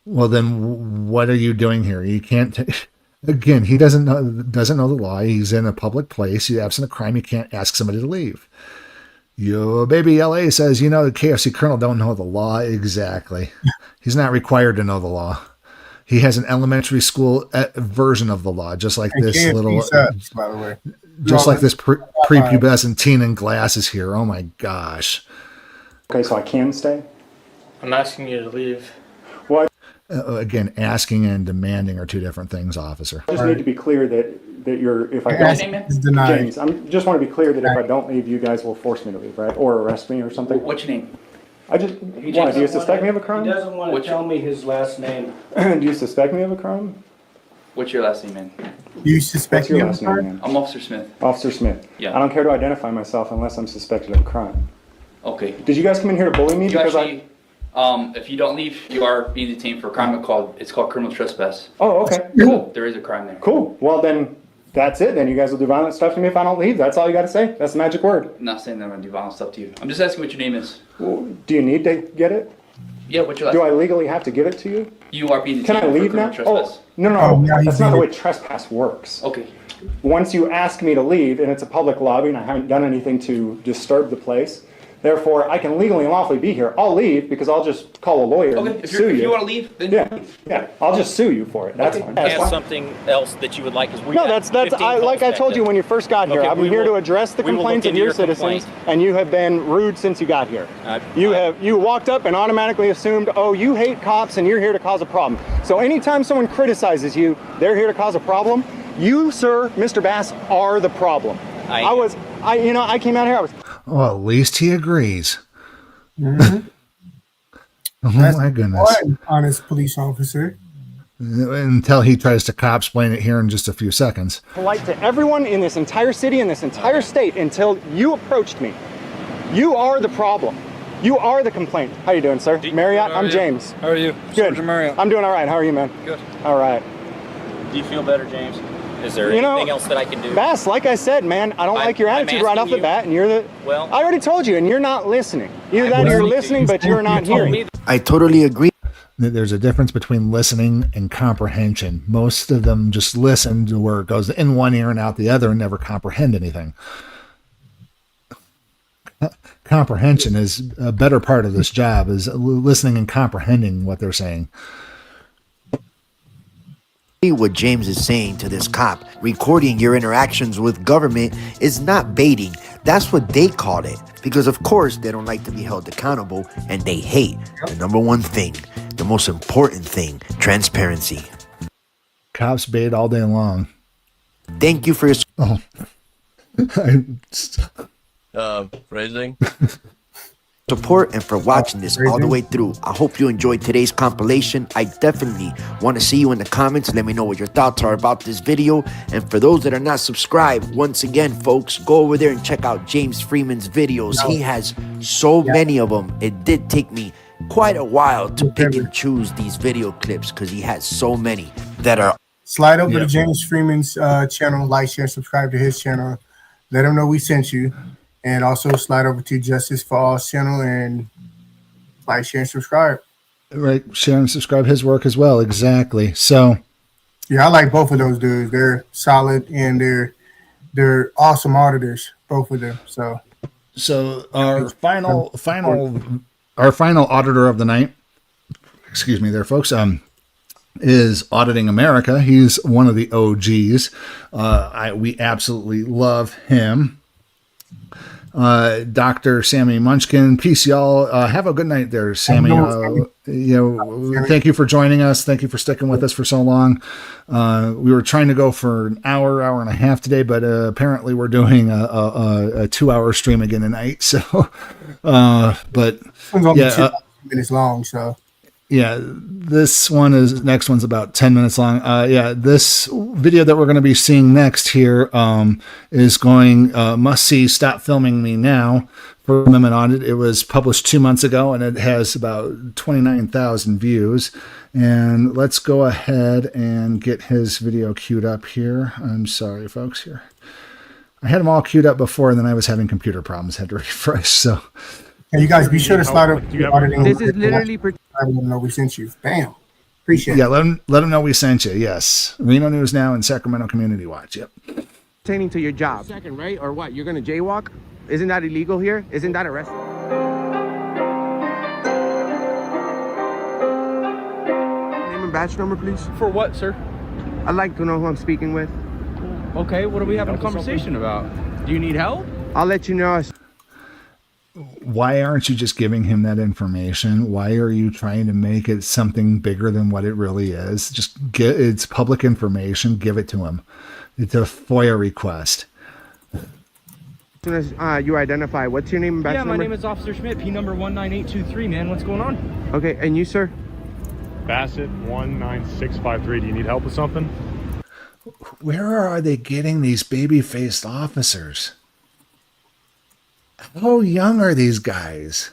Well, then what are you doing here? You can't Again, he doesn't know the law. He's in a public place. He's absent a crime. You can't ask somebody to leave. Yo, baby LA says, the KFC colonel don't know the law. Exactly. He's not required to know the law. He has an elementary school version of the law, just like this KFC little, sucks, by the way. just like this prepubescent teen in glasses here. Oh my gosh. Okay, so I can stay? I'm asking you to leave. What? Again, asking and demanding are two different things, officer. I just need to be clear that you're, if I Yes, don't, it's denied. James, I just want to be clear that if I don't leave, you guys will force me to leave, right? Or arrest me or something? What's your name? Why, do you suspect me of a crime? He doesn't want to tell me his last name. Do you suspect me of a crime? What's your last name, man? You suspect What's your me of last a name, crime? man? I'm Officer Smith. Officer Smith. Yeah. I don't care to identify myself unless I'm suspected of a crime. Okay. Did you guys come in here to bully me? You actually, if you don't leave, you are being detained for a crime it's called criminal trespass. Oh, okay. Cool. There is a crime there. Cool. Well, then that's it. Then you guys will do violent stuff to me if I don't leave. That's all you got to say. That's the magic word. I'm not saying that I'm going to do violent stuff to you. I'm just asking what your name is. Well, do you need to get it? Yeah, what's your last Do name? I legally have to give it to you? You are being Can detained I for leave now? criminal trespass. Oh, no, Oh, yeah, that's he's not the way leaving. trespass works. Okay. Once you ask me to leave, and it's a public lobby, and I haven't done anything to disturb the place, therefore I can legally and lawfully be here. I'll leave because I'll just call a lawyer Okay, and if sue you want to leave, then Yeah, I'll just sue you for it. That's fine. That's fine. Something else that you would like? No, that's like I told you when you first got here. Okay, I'm we here will- to address the we will complaints look of into your your citizens, complaint. and you have been rude since you got here. You walked up and automatically assumed, oh, you hate cops and you're here to cause a problem. So anytime someone criticizes you, they're here to cause a problem. You, sir, Mr. Bass, are the problem. I came out here. I was. Well, at least he agrees. Mm-hmm. Oh That's my goodness. one honest police officer. Until he tries to cop-splain it here in just a few seconds. Polite to everyone in this entire city, in this entire state, until you approached me. You are the problem. You are the complaint. How you doing, sir? Marriott, I'm James. How are you? Good. Sergeant Marriott. I'm doing all right. How are you, man? Good. All right. Do you feel better, James? Is there You know, anything else that I can do? Bass, like I said, man, I don't like your I'm attitude right off asking the bat, and you're the. Well, I already told you, and you're not listening. Either that, or you're listening, but you're not hearing. I totally agree. There's a difference between listening and comprehension. Most of them just listen to where it goes in one ear and out the other and never comprehend anything. Comprehension is a better part of this job, is listening and comprehending what they're saying. What James is saying to this cop, recording your interactions with government is not baiting. That's what they call it. Because of course they don't like to be held accountable, and they hate the number one thing, the most important thing, transparency. Cops bait all day long. Thank you for your phrasing. support and for watching this all the way through. I hope you enjoyed today's compilation. I definitely want to see you in the comments. Let me know what your thoughts are about this video. And for those that are not subscribed, once again, folks, go over there and check out James Freeman's videos. He has so many of them. It did take me quite a while to pick and choose these video clips because he has so many that are. Slide over to James Freeman's channel, like, share, subscribe to his channel. Let him know we sent you. And also slide over to Justice for All's channel and like, share, and subscribe. Right, share and subscribe his work as well. Exactly. So, yeah, I like both of those dudes. They're solid and they're awesome auditors, both of them. So our final auditor of the night, excuse me, there, folks. Is Auditing America. He's one of the OGs. We absolutely love him. Dr. Sammy Munchkin, peace, y'all. Have a good night there, Sammy. Thank you for joining us. Thank you for sticking with us for so long. We were trying to go for an hour and a half today, but apparently we're doing a 2-hour stream again tonight. So, but yeah, 2 minutes long. So. Yeah, next one's about 10 minutes long. This video that we're going to be seeing next here is going, must see, stop filming me now for Amendment Audit. It was published 2 months ago and it has about 29,000 views. And let's go ahead and get his video queued up here. I'm sorry, folks, here. I had them all queued up before and then I was having computer problems, had to refresh, so. Hey, you guys, be sure to slide up. This is literally. I don't know we sent you. Bam. Appreciate Yeah, let them know we sent you. Yes. Reno News Now and Sacramento Community Watch. Yep. Pertaining to your job. Second, right? Or what? You're going to jaywalk? Isn't that illegal here? Isn't that arrestable? Name and badge number, please. For what, sir? I'd like to know who I'm speaking with. Okay, what are we having a conversation about? Do you need help? I'll let you know. Why aren't you just giving him that information? Why are you trying to make it something bigger than what it really is? Just it's public information. Give it to him. It's a FOIA request. As soon as you identify, what's your name and badge number? Yeah, my name is Officer Schmidt, P number 19823, man. What's going on? Okay, and you, sir? Bassett 19653. Do you need help with something? Where are they getting these baby-faced officers? How young are these guys?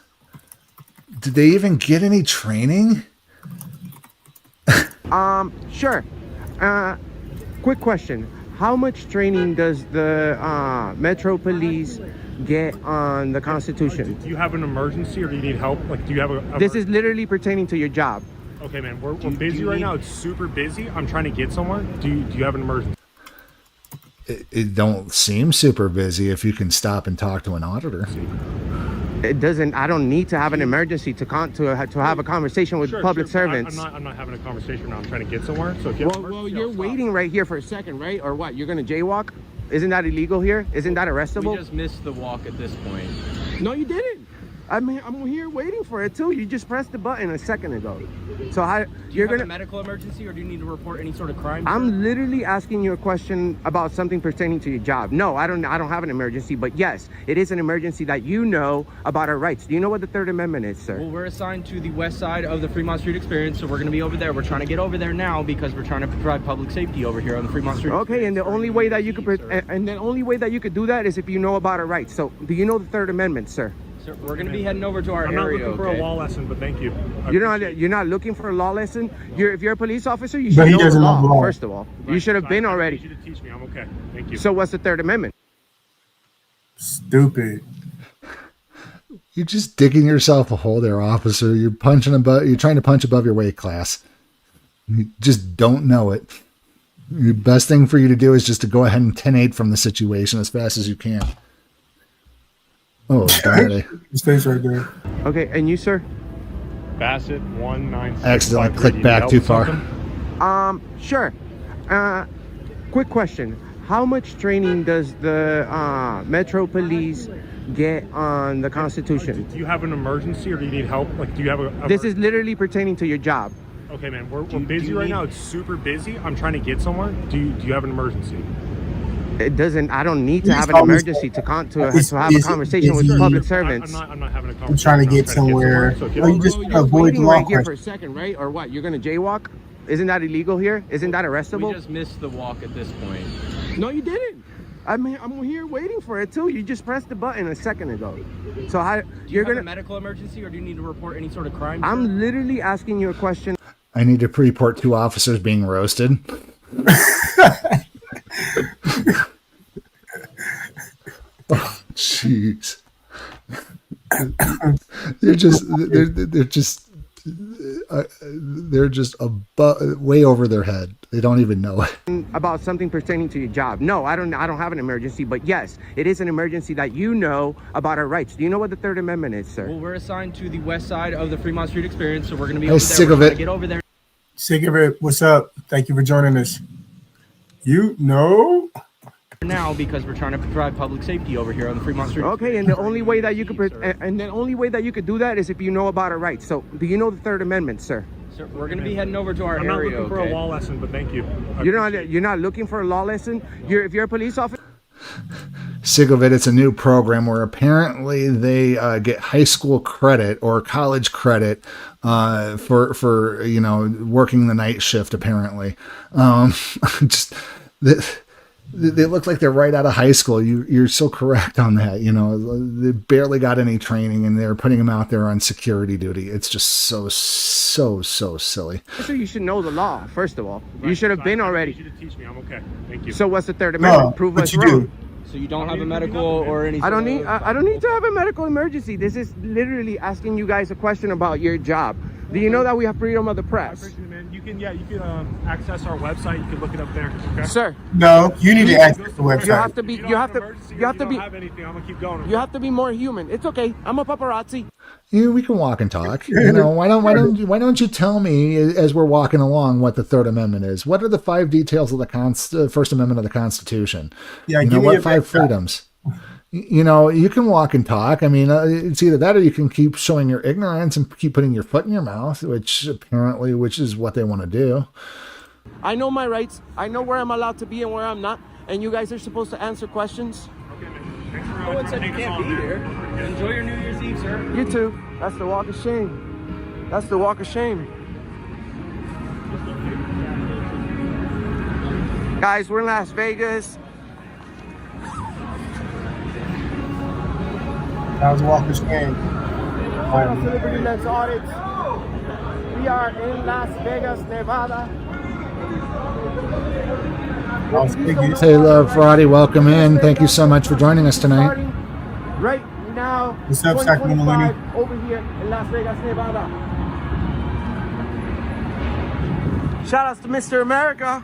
Did they even get any training? Sure. Quick question. How much training does the Metro Police get on the Constitution? Do you have an emergency or do you need help? Like, do you have a This is literally pertaining to your job. Okay, man, we're busy right now. It's super busy. I'm trying to get somewhere. Do you have an emergency? It don't seem super busy if you can stop and talk to an auditor. It doesn't. I don't need to have an emergency to have a conversation with public servants. I'm not having a conversation now. I'm trying to get somewhere. So if you well, you're waiting right here for a second, right? Or what? You're gonna jaywalk? Isn't that illegal here? Isn't that arrestable? We just missed the walk at this point. No, you didn't. I mean, I'm here waiting for it too. You just pressed the button a second ago. So you're gonna have a medical emergency, or do you need to report any sort of crime? I'm literally asking you a question about something pertaining to your job. No, I don't have an emergency, but yes, it is an emergency that you know about our rights. Do you know what the Third Amendment is, sir? Well, we're assigned to the west side of the Fremont Street Experience, so we're gonna be over there. We're trying to get over there now because we're trying to provide public safety over here on the Fremont Street. Okay, and the only way that you could do that is if you know about our rights. So, do you know the Third Amendment, sir? Sir, we're going to be heading over to our I'm area. not looking for a law lesson, but thank you. You're not looking for a law lesson. If you're a police officer, you should know the law. First of all, you should have been already. I need you to teach me. I'm okay. Thank you. So what's the Third Amendment? Stupid. You're just digging yourself a hole there, officer. You're trying to punch above your weight class. You just don't know it. The best thing for you to do is just to go ahead and 10-8 from the situation as fast as you can. Oh, darn it. His face right there. Okay, and you, sir? Bassett 19653. Accidentally clicked back too far. Sure. Quick question. How much training does the Metro Police get on the Constitution? Do you have an emergency or do you need help? Like, do you have a This is literally pertaining to your job. Okay, man, we're busy right now. It's super busy. I'm trying to get somewhere. Do you have an emergency? It doesn't. I don't need to have an emergency to have a conversation with public servants. I'm not having a conversation. I'm trying to get somewhere. You just avoid the law right here for a second, right? Or what? You're gonna jaywalk? Isn't that illegal here? Isn't that arrestable? We just missed the walk at this point. No, you didn't. I mean, I'm here waiting for it too. You just pressed the button a second ago. So you're gonna have a medical emergency, or do you need to report any sort of crime? I'm literally asking you a question. I need to report 2 officers being roasted. Oh, jeez. They're just way over their head. They don't even know it. About something pertaining to your job. No, I don't have an emergency, but yes, it is an emergency that you know about our rights. Do you know what the Third Amendment is, sir? Well, we're assigned to the west side of the Fremont Street Experience, so we're going to be over there. Sick of it. Get over there. Sick of it. What's up? Thank you for joining us. You know. Now because we're trying to provide public safety over here on the Fremont Street. Okay, and the only way that you could do that is if you know about our rights. So, do you know the Third Amendment, sir? Sir, we're going to be heading over to our area. I'm not looking for a law lesson, but thank you. You're not looking for a law lesson. If you're a police officer. Sick of it. It's a new program where apparently they get high school credit or college credit for working the night shift. Apparently, they look like they're right out of high school. You're so correct on that. They barely got any training and they're putting them out there on security duty. It's just so silly. So you should know the law, first of all. Right. You should have been already. I need you to teach me. I'm okay. Thank you. So what's the Third Amendment? Prove us wrong. So you don't have a medical or anything? I don't need to have a medical emergency. This is literally asking you guys a question about your job. Do you know that we have freedom of the press? Man. you can access our website. You can look it up there. Okay. Sir. No, you need to access the website. You have to be. If You have to. emergency or You have to don't be. have anything, I'm gonna keep going. You have to be more human. It's okay. I'm a paparazzi. We can walk and talk. Why don't you tell me as we're walking along what the Third Amendment is? What are the 5 details of the First Amendment of the Constitution? Yeah, what 5 freedoms? You can walk and talk. I mean, it's either that or you can keep showing your ignorance and keep putting your foot in your mouth, which is what they want to do. I know my rights. I know where I'm allowed to be and where I'm not. And you guys are supposed to answer questions. Okay, man. Thanks for No one said you can't be here. Enjoy your New Year's Eve, sir. You too. That's the walk of shame. That's the walk of shame. Guys, we're in Las Vegas. That was a walk of shame. Celebrity Lens Audit. We are in Las Vegas, Nevada. Hey, Friday, welcome in. Thank you so much for joining us tonight. Right now, what's up, Sacramento Community? Over here in Las Vegas, Nevada. Shout outs to Mr. America.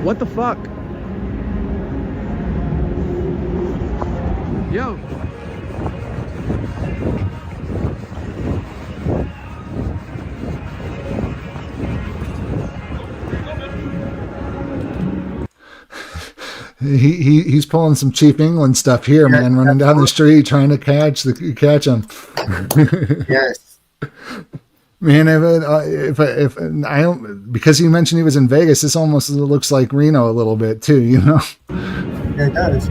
What the fuck? Yo. He's pulling some cheap England stuff here, man, running down the street trying to catch him. Yes. Man, if I don't, because you mentioned he was in Vegas, this almost looks like Reno a little bit too, Yeah, it does.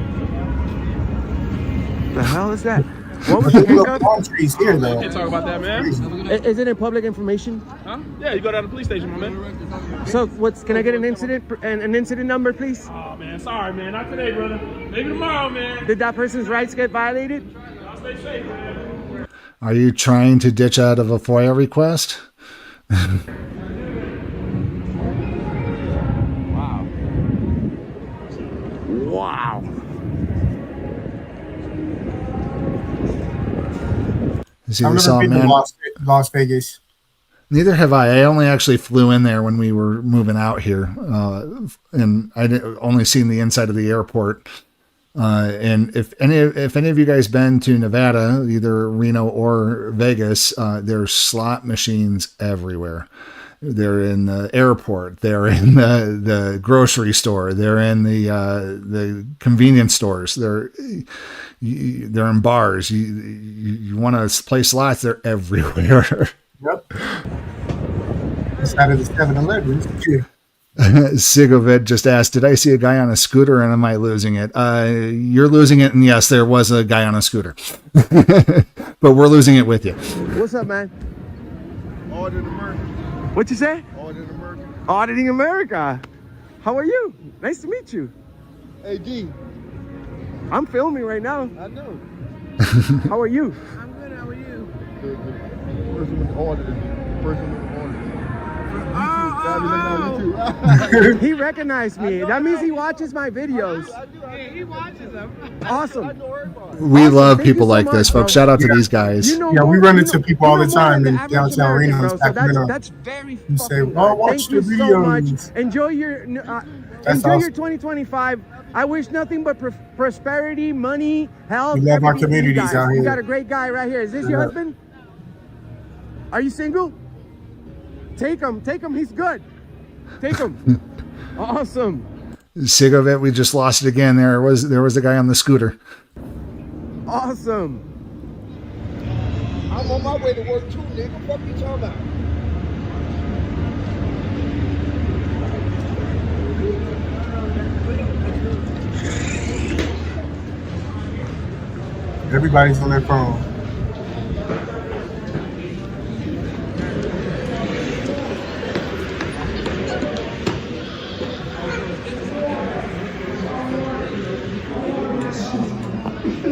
The hell is that? What was the handcuff? Palm trees here, though. Can't talk about that, man. Is it in public information? Huh? Yeah, you go down to the police station, my man. So, can I get an incident number, please? Oh man, sorry, man. Not today, brother. Maybe tomorrow, man. Did that person's rights get violated? I'll stay safe, man. Are you trying to ditch out of a FOIA request? Wow. I've never been to Las Vegas. Neither have I. I only actually flew in there when we were moving out here, and I only seen the inside of the airport. And if any of you guys been to Nevada, either Reno or Vegas, there's slot machines everywhere. They're in the airport. They're in the grocery store. They're in the convenience stores. They're in bars. You want to play slots? They're everywhere. Yep. Inside of the 7-Elevens. Sigovid just asked, did I see a guy on a scooter and am I losing it? You're losing it, and yes, there was a guy on a scooter. But we're losing it with you. What's up, man? Auditing America. What'd you say? Auditing America. Auditing America. How are you? Nice to meet you. Hey, D. I'm filming right now. I know. How are you? I'm good. How are you? Good. Person with the auditing. Person with the auditing. He recognized me. That means he watches my videos. Yeah, he watches them. Awesome. We love people like this, folks. Shout out to these guys. We run into people all the time in downtown Reno and Sacramento. That's very you say, "Oh, watch the videos." So much. Enjoy your 2025. I wish nothing but prosperity, money, health. We love our communities out here. You got a great guy right here. Is this your husband? Are you single? Take him. He's good. Take him. Awesome. Sigovit, we just lost it again. There was a guy on the scooter. Awesome. I'm on my way to work too, nigga. What you talking about? Everybody's on their phone.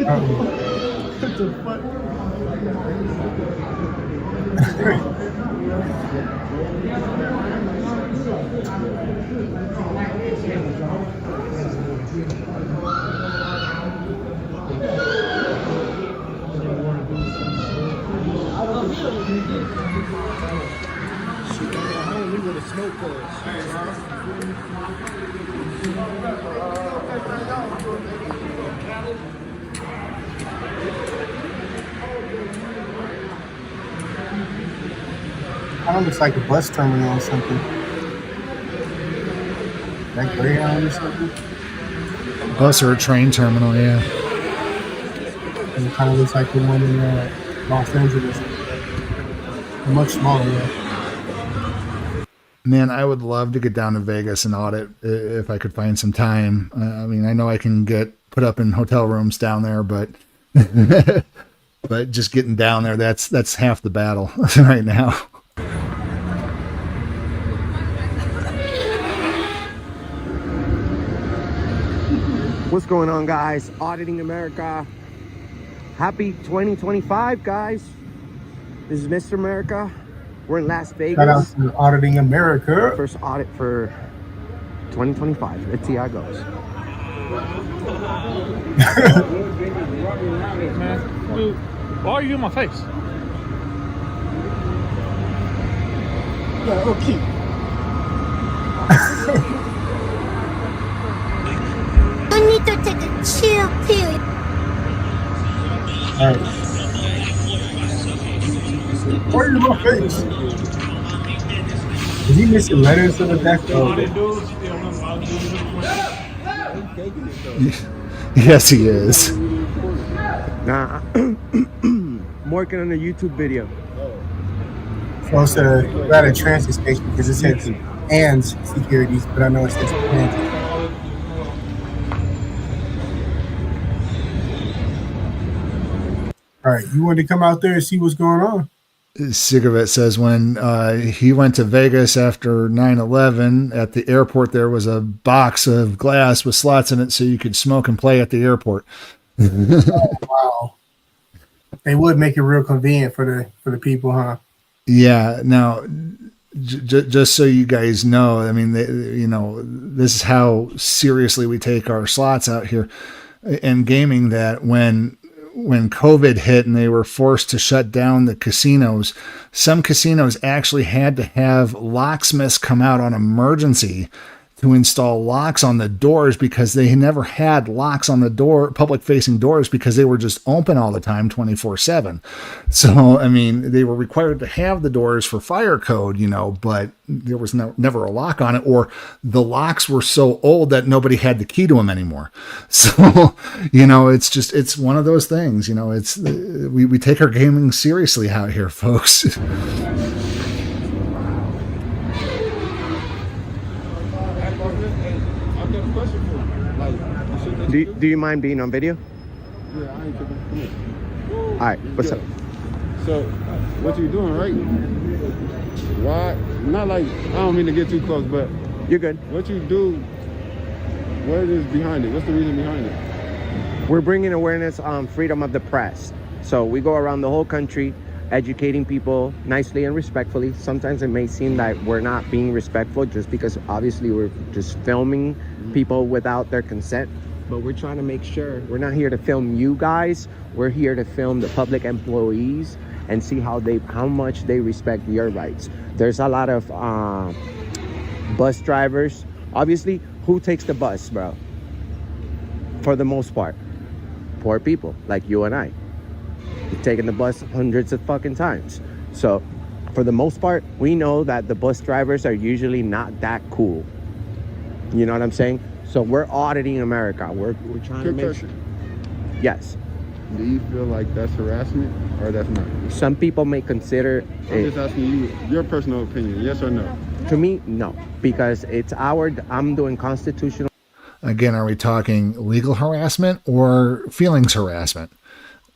What the fuck? Kind of looks like a bus terminal or something. Like Greyhound or something. Bus or a train terminal, yeah. And it kind of looks like the one in Los Angeles. Much smaller, yeah. Man, I would love to get down to Vegas and audit if I could find some time. I mean, I know I can get put up in hotel rooms down there, but but just getting down there, that's half the battle right now. What's going on, guys? Auditing America. Happy 2025, guys. This is Mr. America. We're in Las Vegas. Shout out to Auditing America. First audit for 2025. Let's see how it goes. Dude, why are you in my face? Yeah, okay. You need to take a chill pill. All right. Why are you in my face? Is he missing letters in the back? Yes, he is. Nah, I'm working on a YouTube video. So it's got a transit station because it says and securities, but I know it says transit. All right, you want to come out there and see what's going on? Sigavet says when he went to Vegas after 9/11, at the airport there was a box of glass with slots in it so you could smoke and play at the airport. Oh, wow. They would make it real convenient for the people, huh? Yeah. Now, just so you guys know, I mean, this is how seriously we take our slots out here in gaming, that when COVID hit and they were forced to shut down the casinos, some casinos actually had to have locksmiths come out on emergency to install locks on the doors because they never had locks on the door, public facing doors, because they were just open all the time 24/7. So, I mean, they were required to have the doors for fire code, but there was never a lock on it, or the locks were so old that nobody had the key to them anymore. So, it's one of those things, we take our gaming seriously out here, folks. Do you mind being on video? Yeah, I ain't tripping. All right, what's up? So, what you doing, right? Why? Not like, I don't mean to get too close, but you're good. What you do, what is behind it? What's the reason behind it? We're bringing awareness on freedom of the press. So we go around the whole country educating people nicely and respectfully. Sometimes it may seem that we're not being respectful just because obviously we're just filming people without their consent. But we're trying to make sure we're not here to film you guys. We're here to film the public employees and see how much they respect your rights. There's a lot of bus drivers. Obviously, who takes the bus, bro? For the most part, poor people like you and I. We've taken the bus hundreds of fucking times. So for the most part, we know that the bus drivers are usually not that cool. You know what I'm saying? So we're auditing America. We're trying to make sure. Yes. Do you feel like that's harassment or that's not? Some people may consider I'm just asking you your personal opinion, yes or no? To me, no, because I'm doing constitutional. Again, are we talking legal harassment or feelings harassment?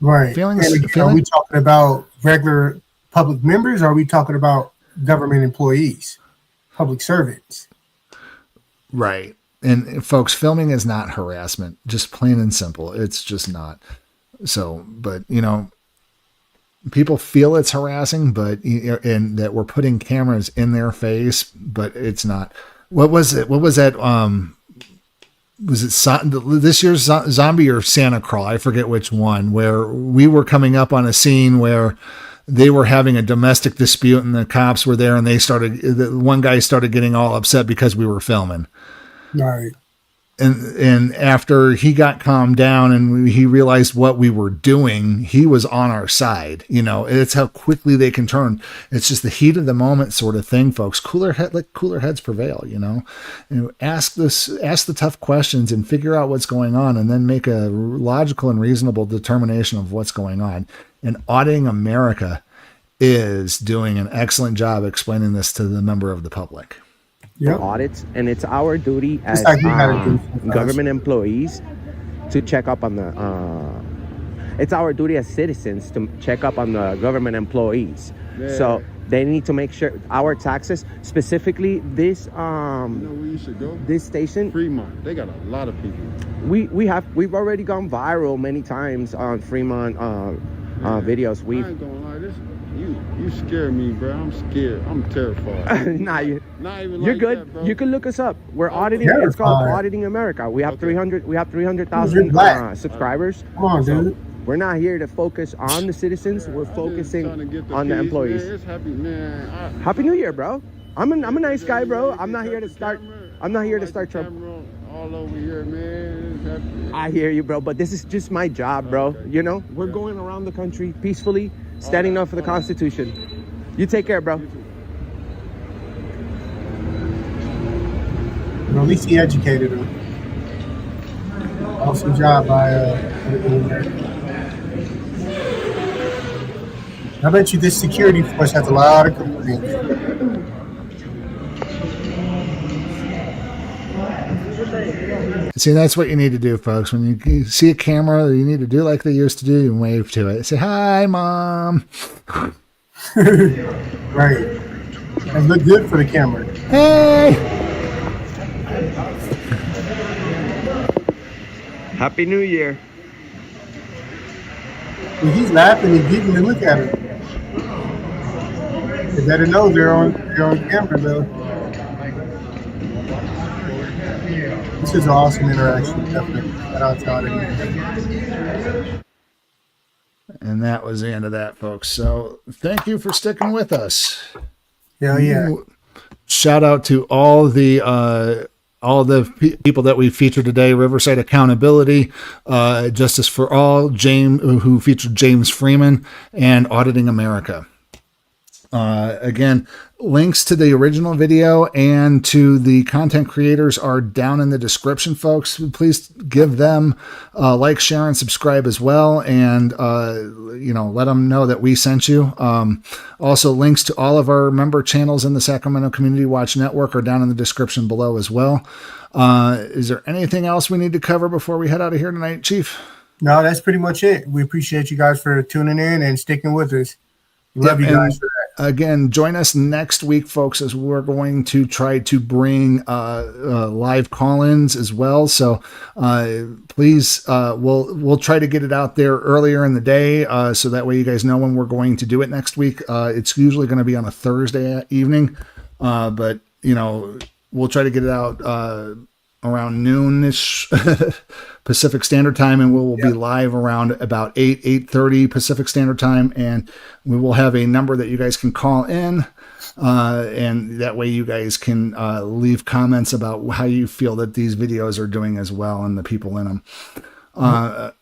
Right. Are we talking about regular public members, or are we talking about government employees, public servants? Right. And folks, filming is not harassment, just plain and simple. It's just not. So, but people feel it's harassing, and that we're putting cameras in their face, but it's not. What was it? What was that? Was it this year's Zombie or Santa Crawl? I forget which one, where we were coming up on a scene where they were having a domestic dispute and the cops were there and one guy started getting all upset because we were filming. Right. And after he got calmed down and he realized what we were doing, he was on our side. It's how quickly they can turn. It's just the heat of the moment sort of thing, folks. Cooler heads prevail. Ask the tough questions and figure out what's going on, and then make a logical and reasonable determination of what's going on. And Auditing America is doing an excellent job explaining this to the member of the public. Audits, and it's our duty as government employees to check up on it's our duty as citizens to check up on the government employees. So they need to make sure our taxes, specifically this this station, Fremont, they got a lot of people. We've already gone viral many times on Fremont videos. I ain't gonna lie, you scare me, bro. I'm scared. I'm terrified. You're like good. that, bro. You can look us up. We're auditing. It's called Auditing America. We have 300,000 subscribers. Come on, dude. We're not here to focus on the citizens. We're focusing on the employees. Man, it's happy, man. Happy New Year, bro. I'm a nice guy, bro. I'm not here to start trouble. All over here, man. I hear you, bro. But this is just my job, bro. Okay. We're going around the country peacefully, standing up for the Constitution. You take care, bro. Well, at least he educated him. Awesome job by I bet you this security force has a lot of complaints. See, that's what you need to do, folks. When you see a camera, you need to do like they used to do and wave to it. Say, "Hi, Mom." Right. And look good for the camera. Hey. Happy New Year. Well, he's laughing and giving to look at him. They better know they're on camera, though. This is an awesome interaction. Definitely. Shout out to Auditing. And that was the end of that, folks. So thank you for sticking with us. Hell yeah. Shout out to all the people that we featured today: Riverside Accountability, Justice for All, who featured James Freeman, and Auditing America. Again, links to the original video and to the content creators are down in the description, folks. Please give them like, share, and subscribe as well, and let them know that we sent you. Also, links to all of our member channels in the Sacramento Community Watch Network are down in the description below as well. Is there anything else we need to cover before we head out of here tonight, Chief? No, that's pretty much it. We appreciate you guys for tuning in and sticking with us. Love you guys for that. Again, join us next week, folks, as we're going to try to bring live call-ins as well. So please, we'll try to get it out there earlier in the day, so that way you guys know when we're going to do it next week. It's usually going to be on a Thursday evening, but we'll try to get it out around noonish Pacific Standard Time, and we will be live around about 8:30 Pacific Standard Time, and we will have a number that you guys can call in, and that way you guys can leave comments about how you feel that these videos are doing as well and the people in them.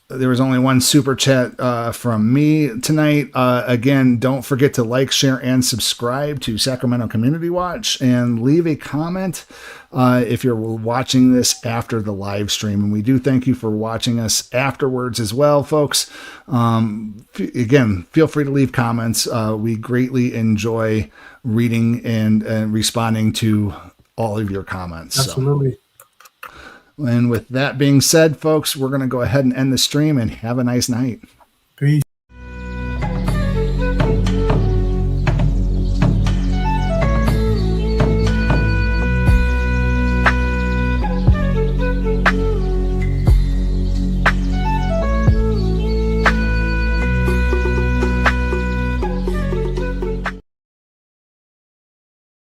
There was only one super chat from me tonight. Again, don't forget to like, share, and subscribe to Sacramento Community Watch, and leave a comment if you're watching this after the live stream. And we do thank you for watching us afterwards as well, folks. Again, feel free to leave comments. We greatly enjoy reading and responding to all of your comments. Absolutely. So. And with that being said, folks, we're going to go ahead and end the stream, and have a nice night.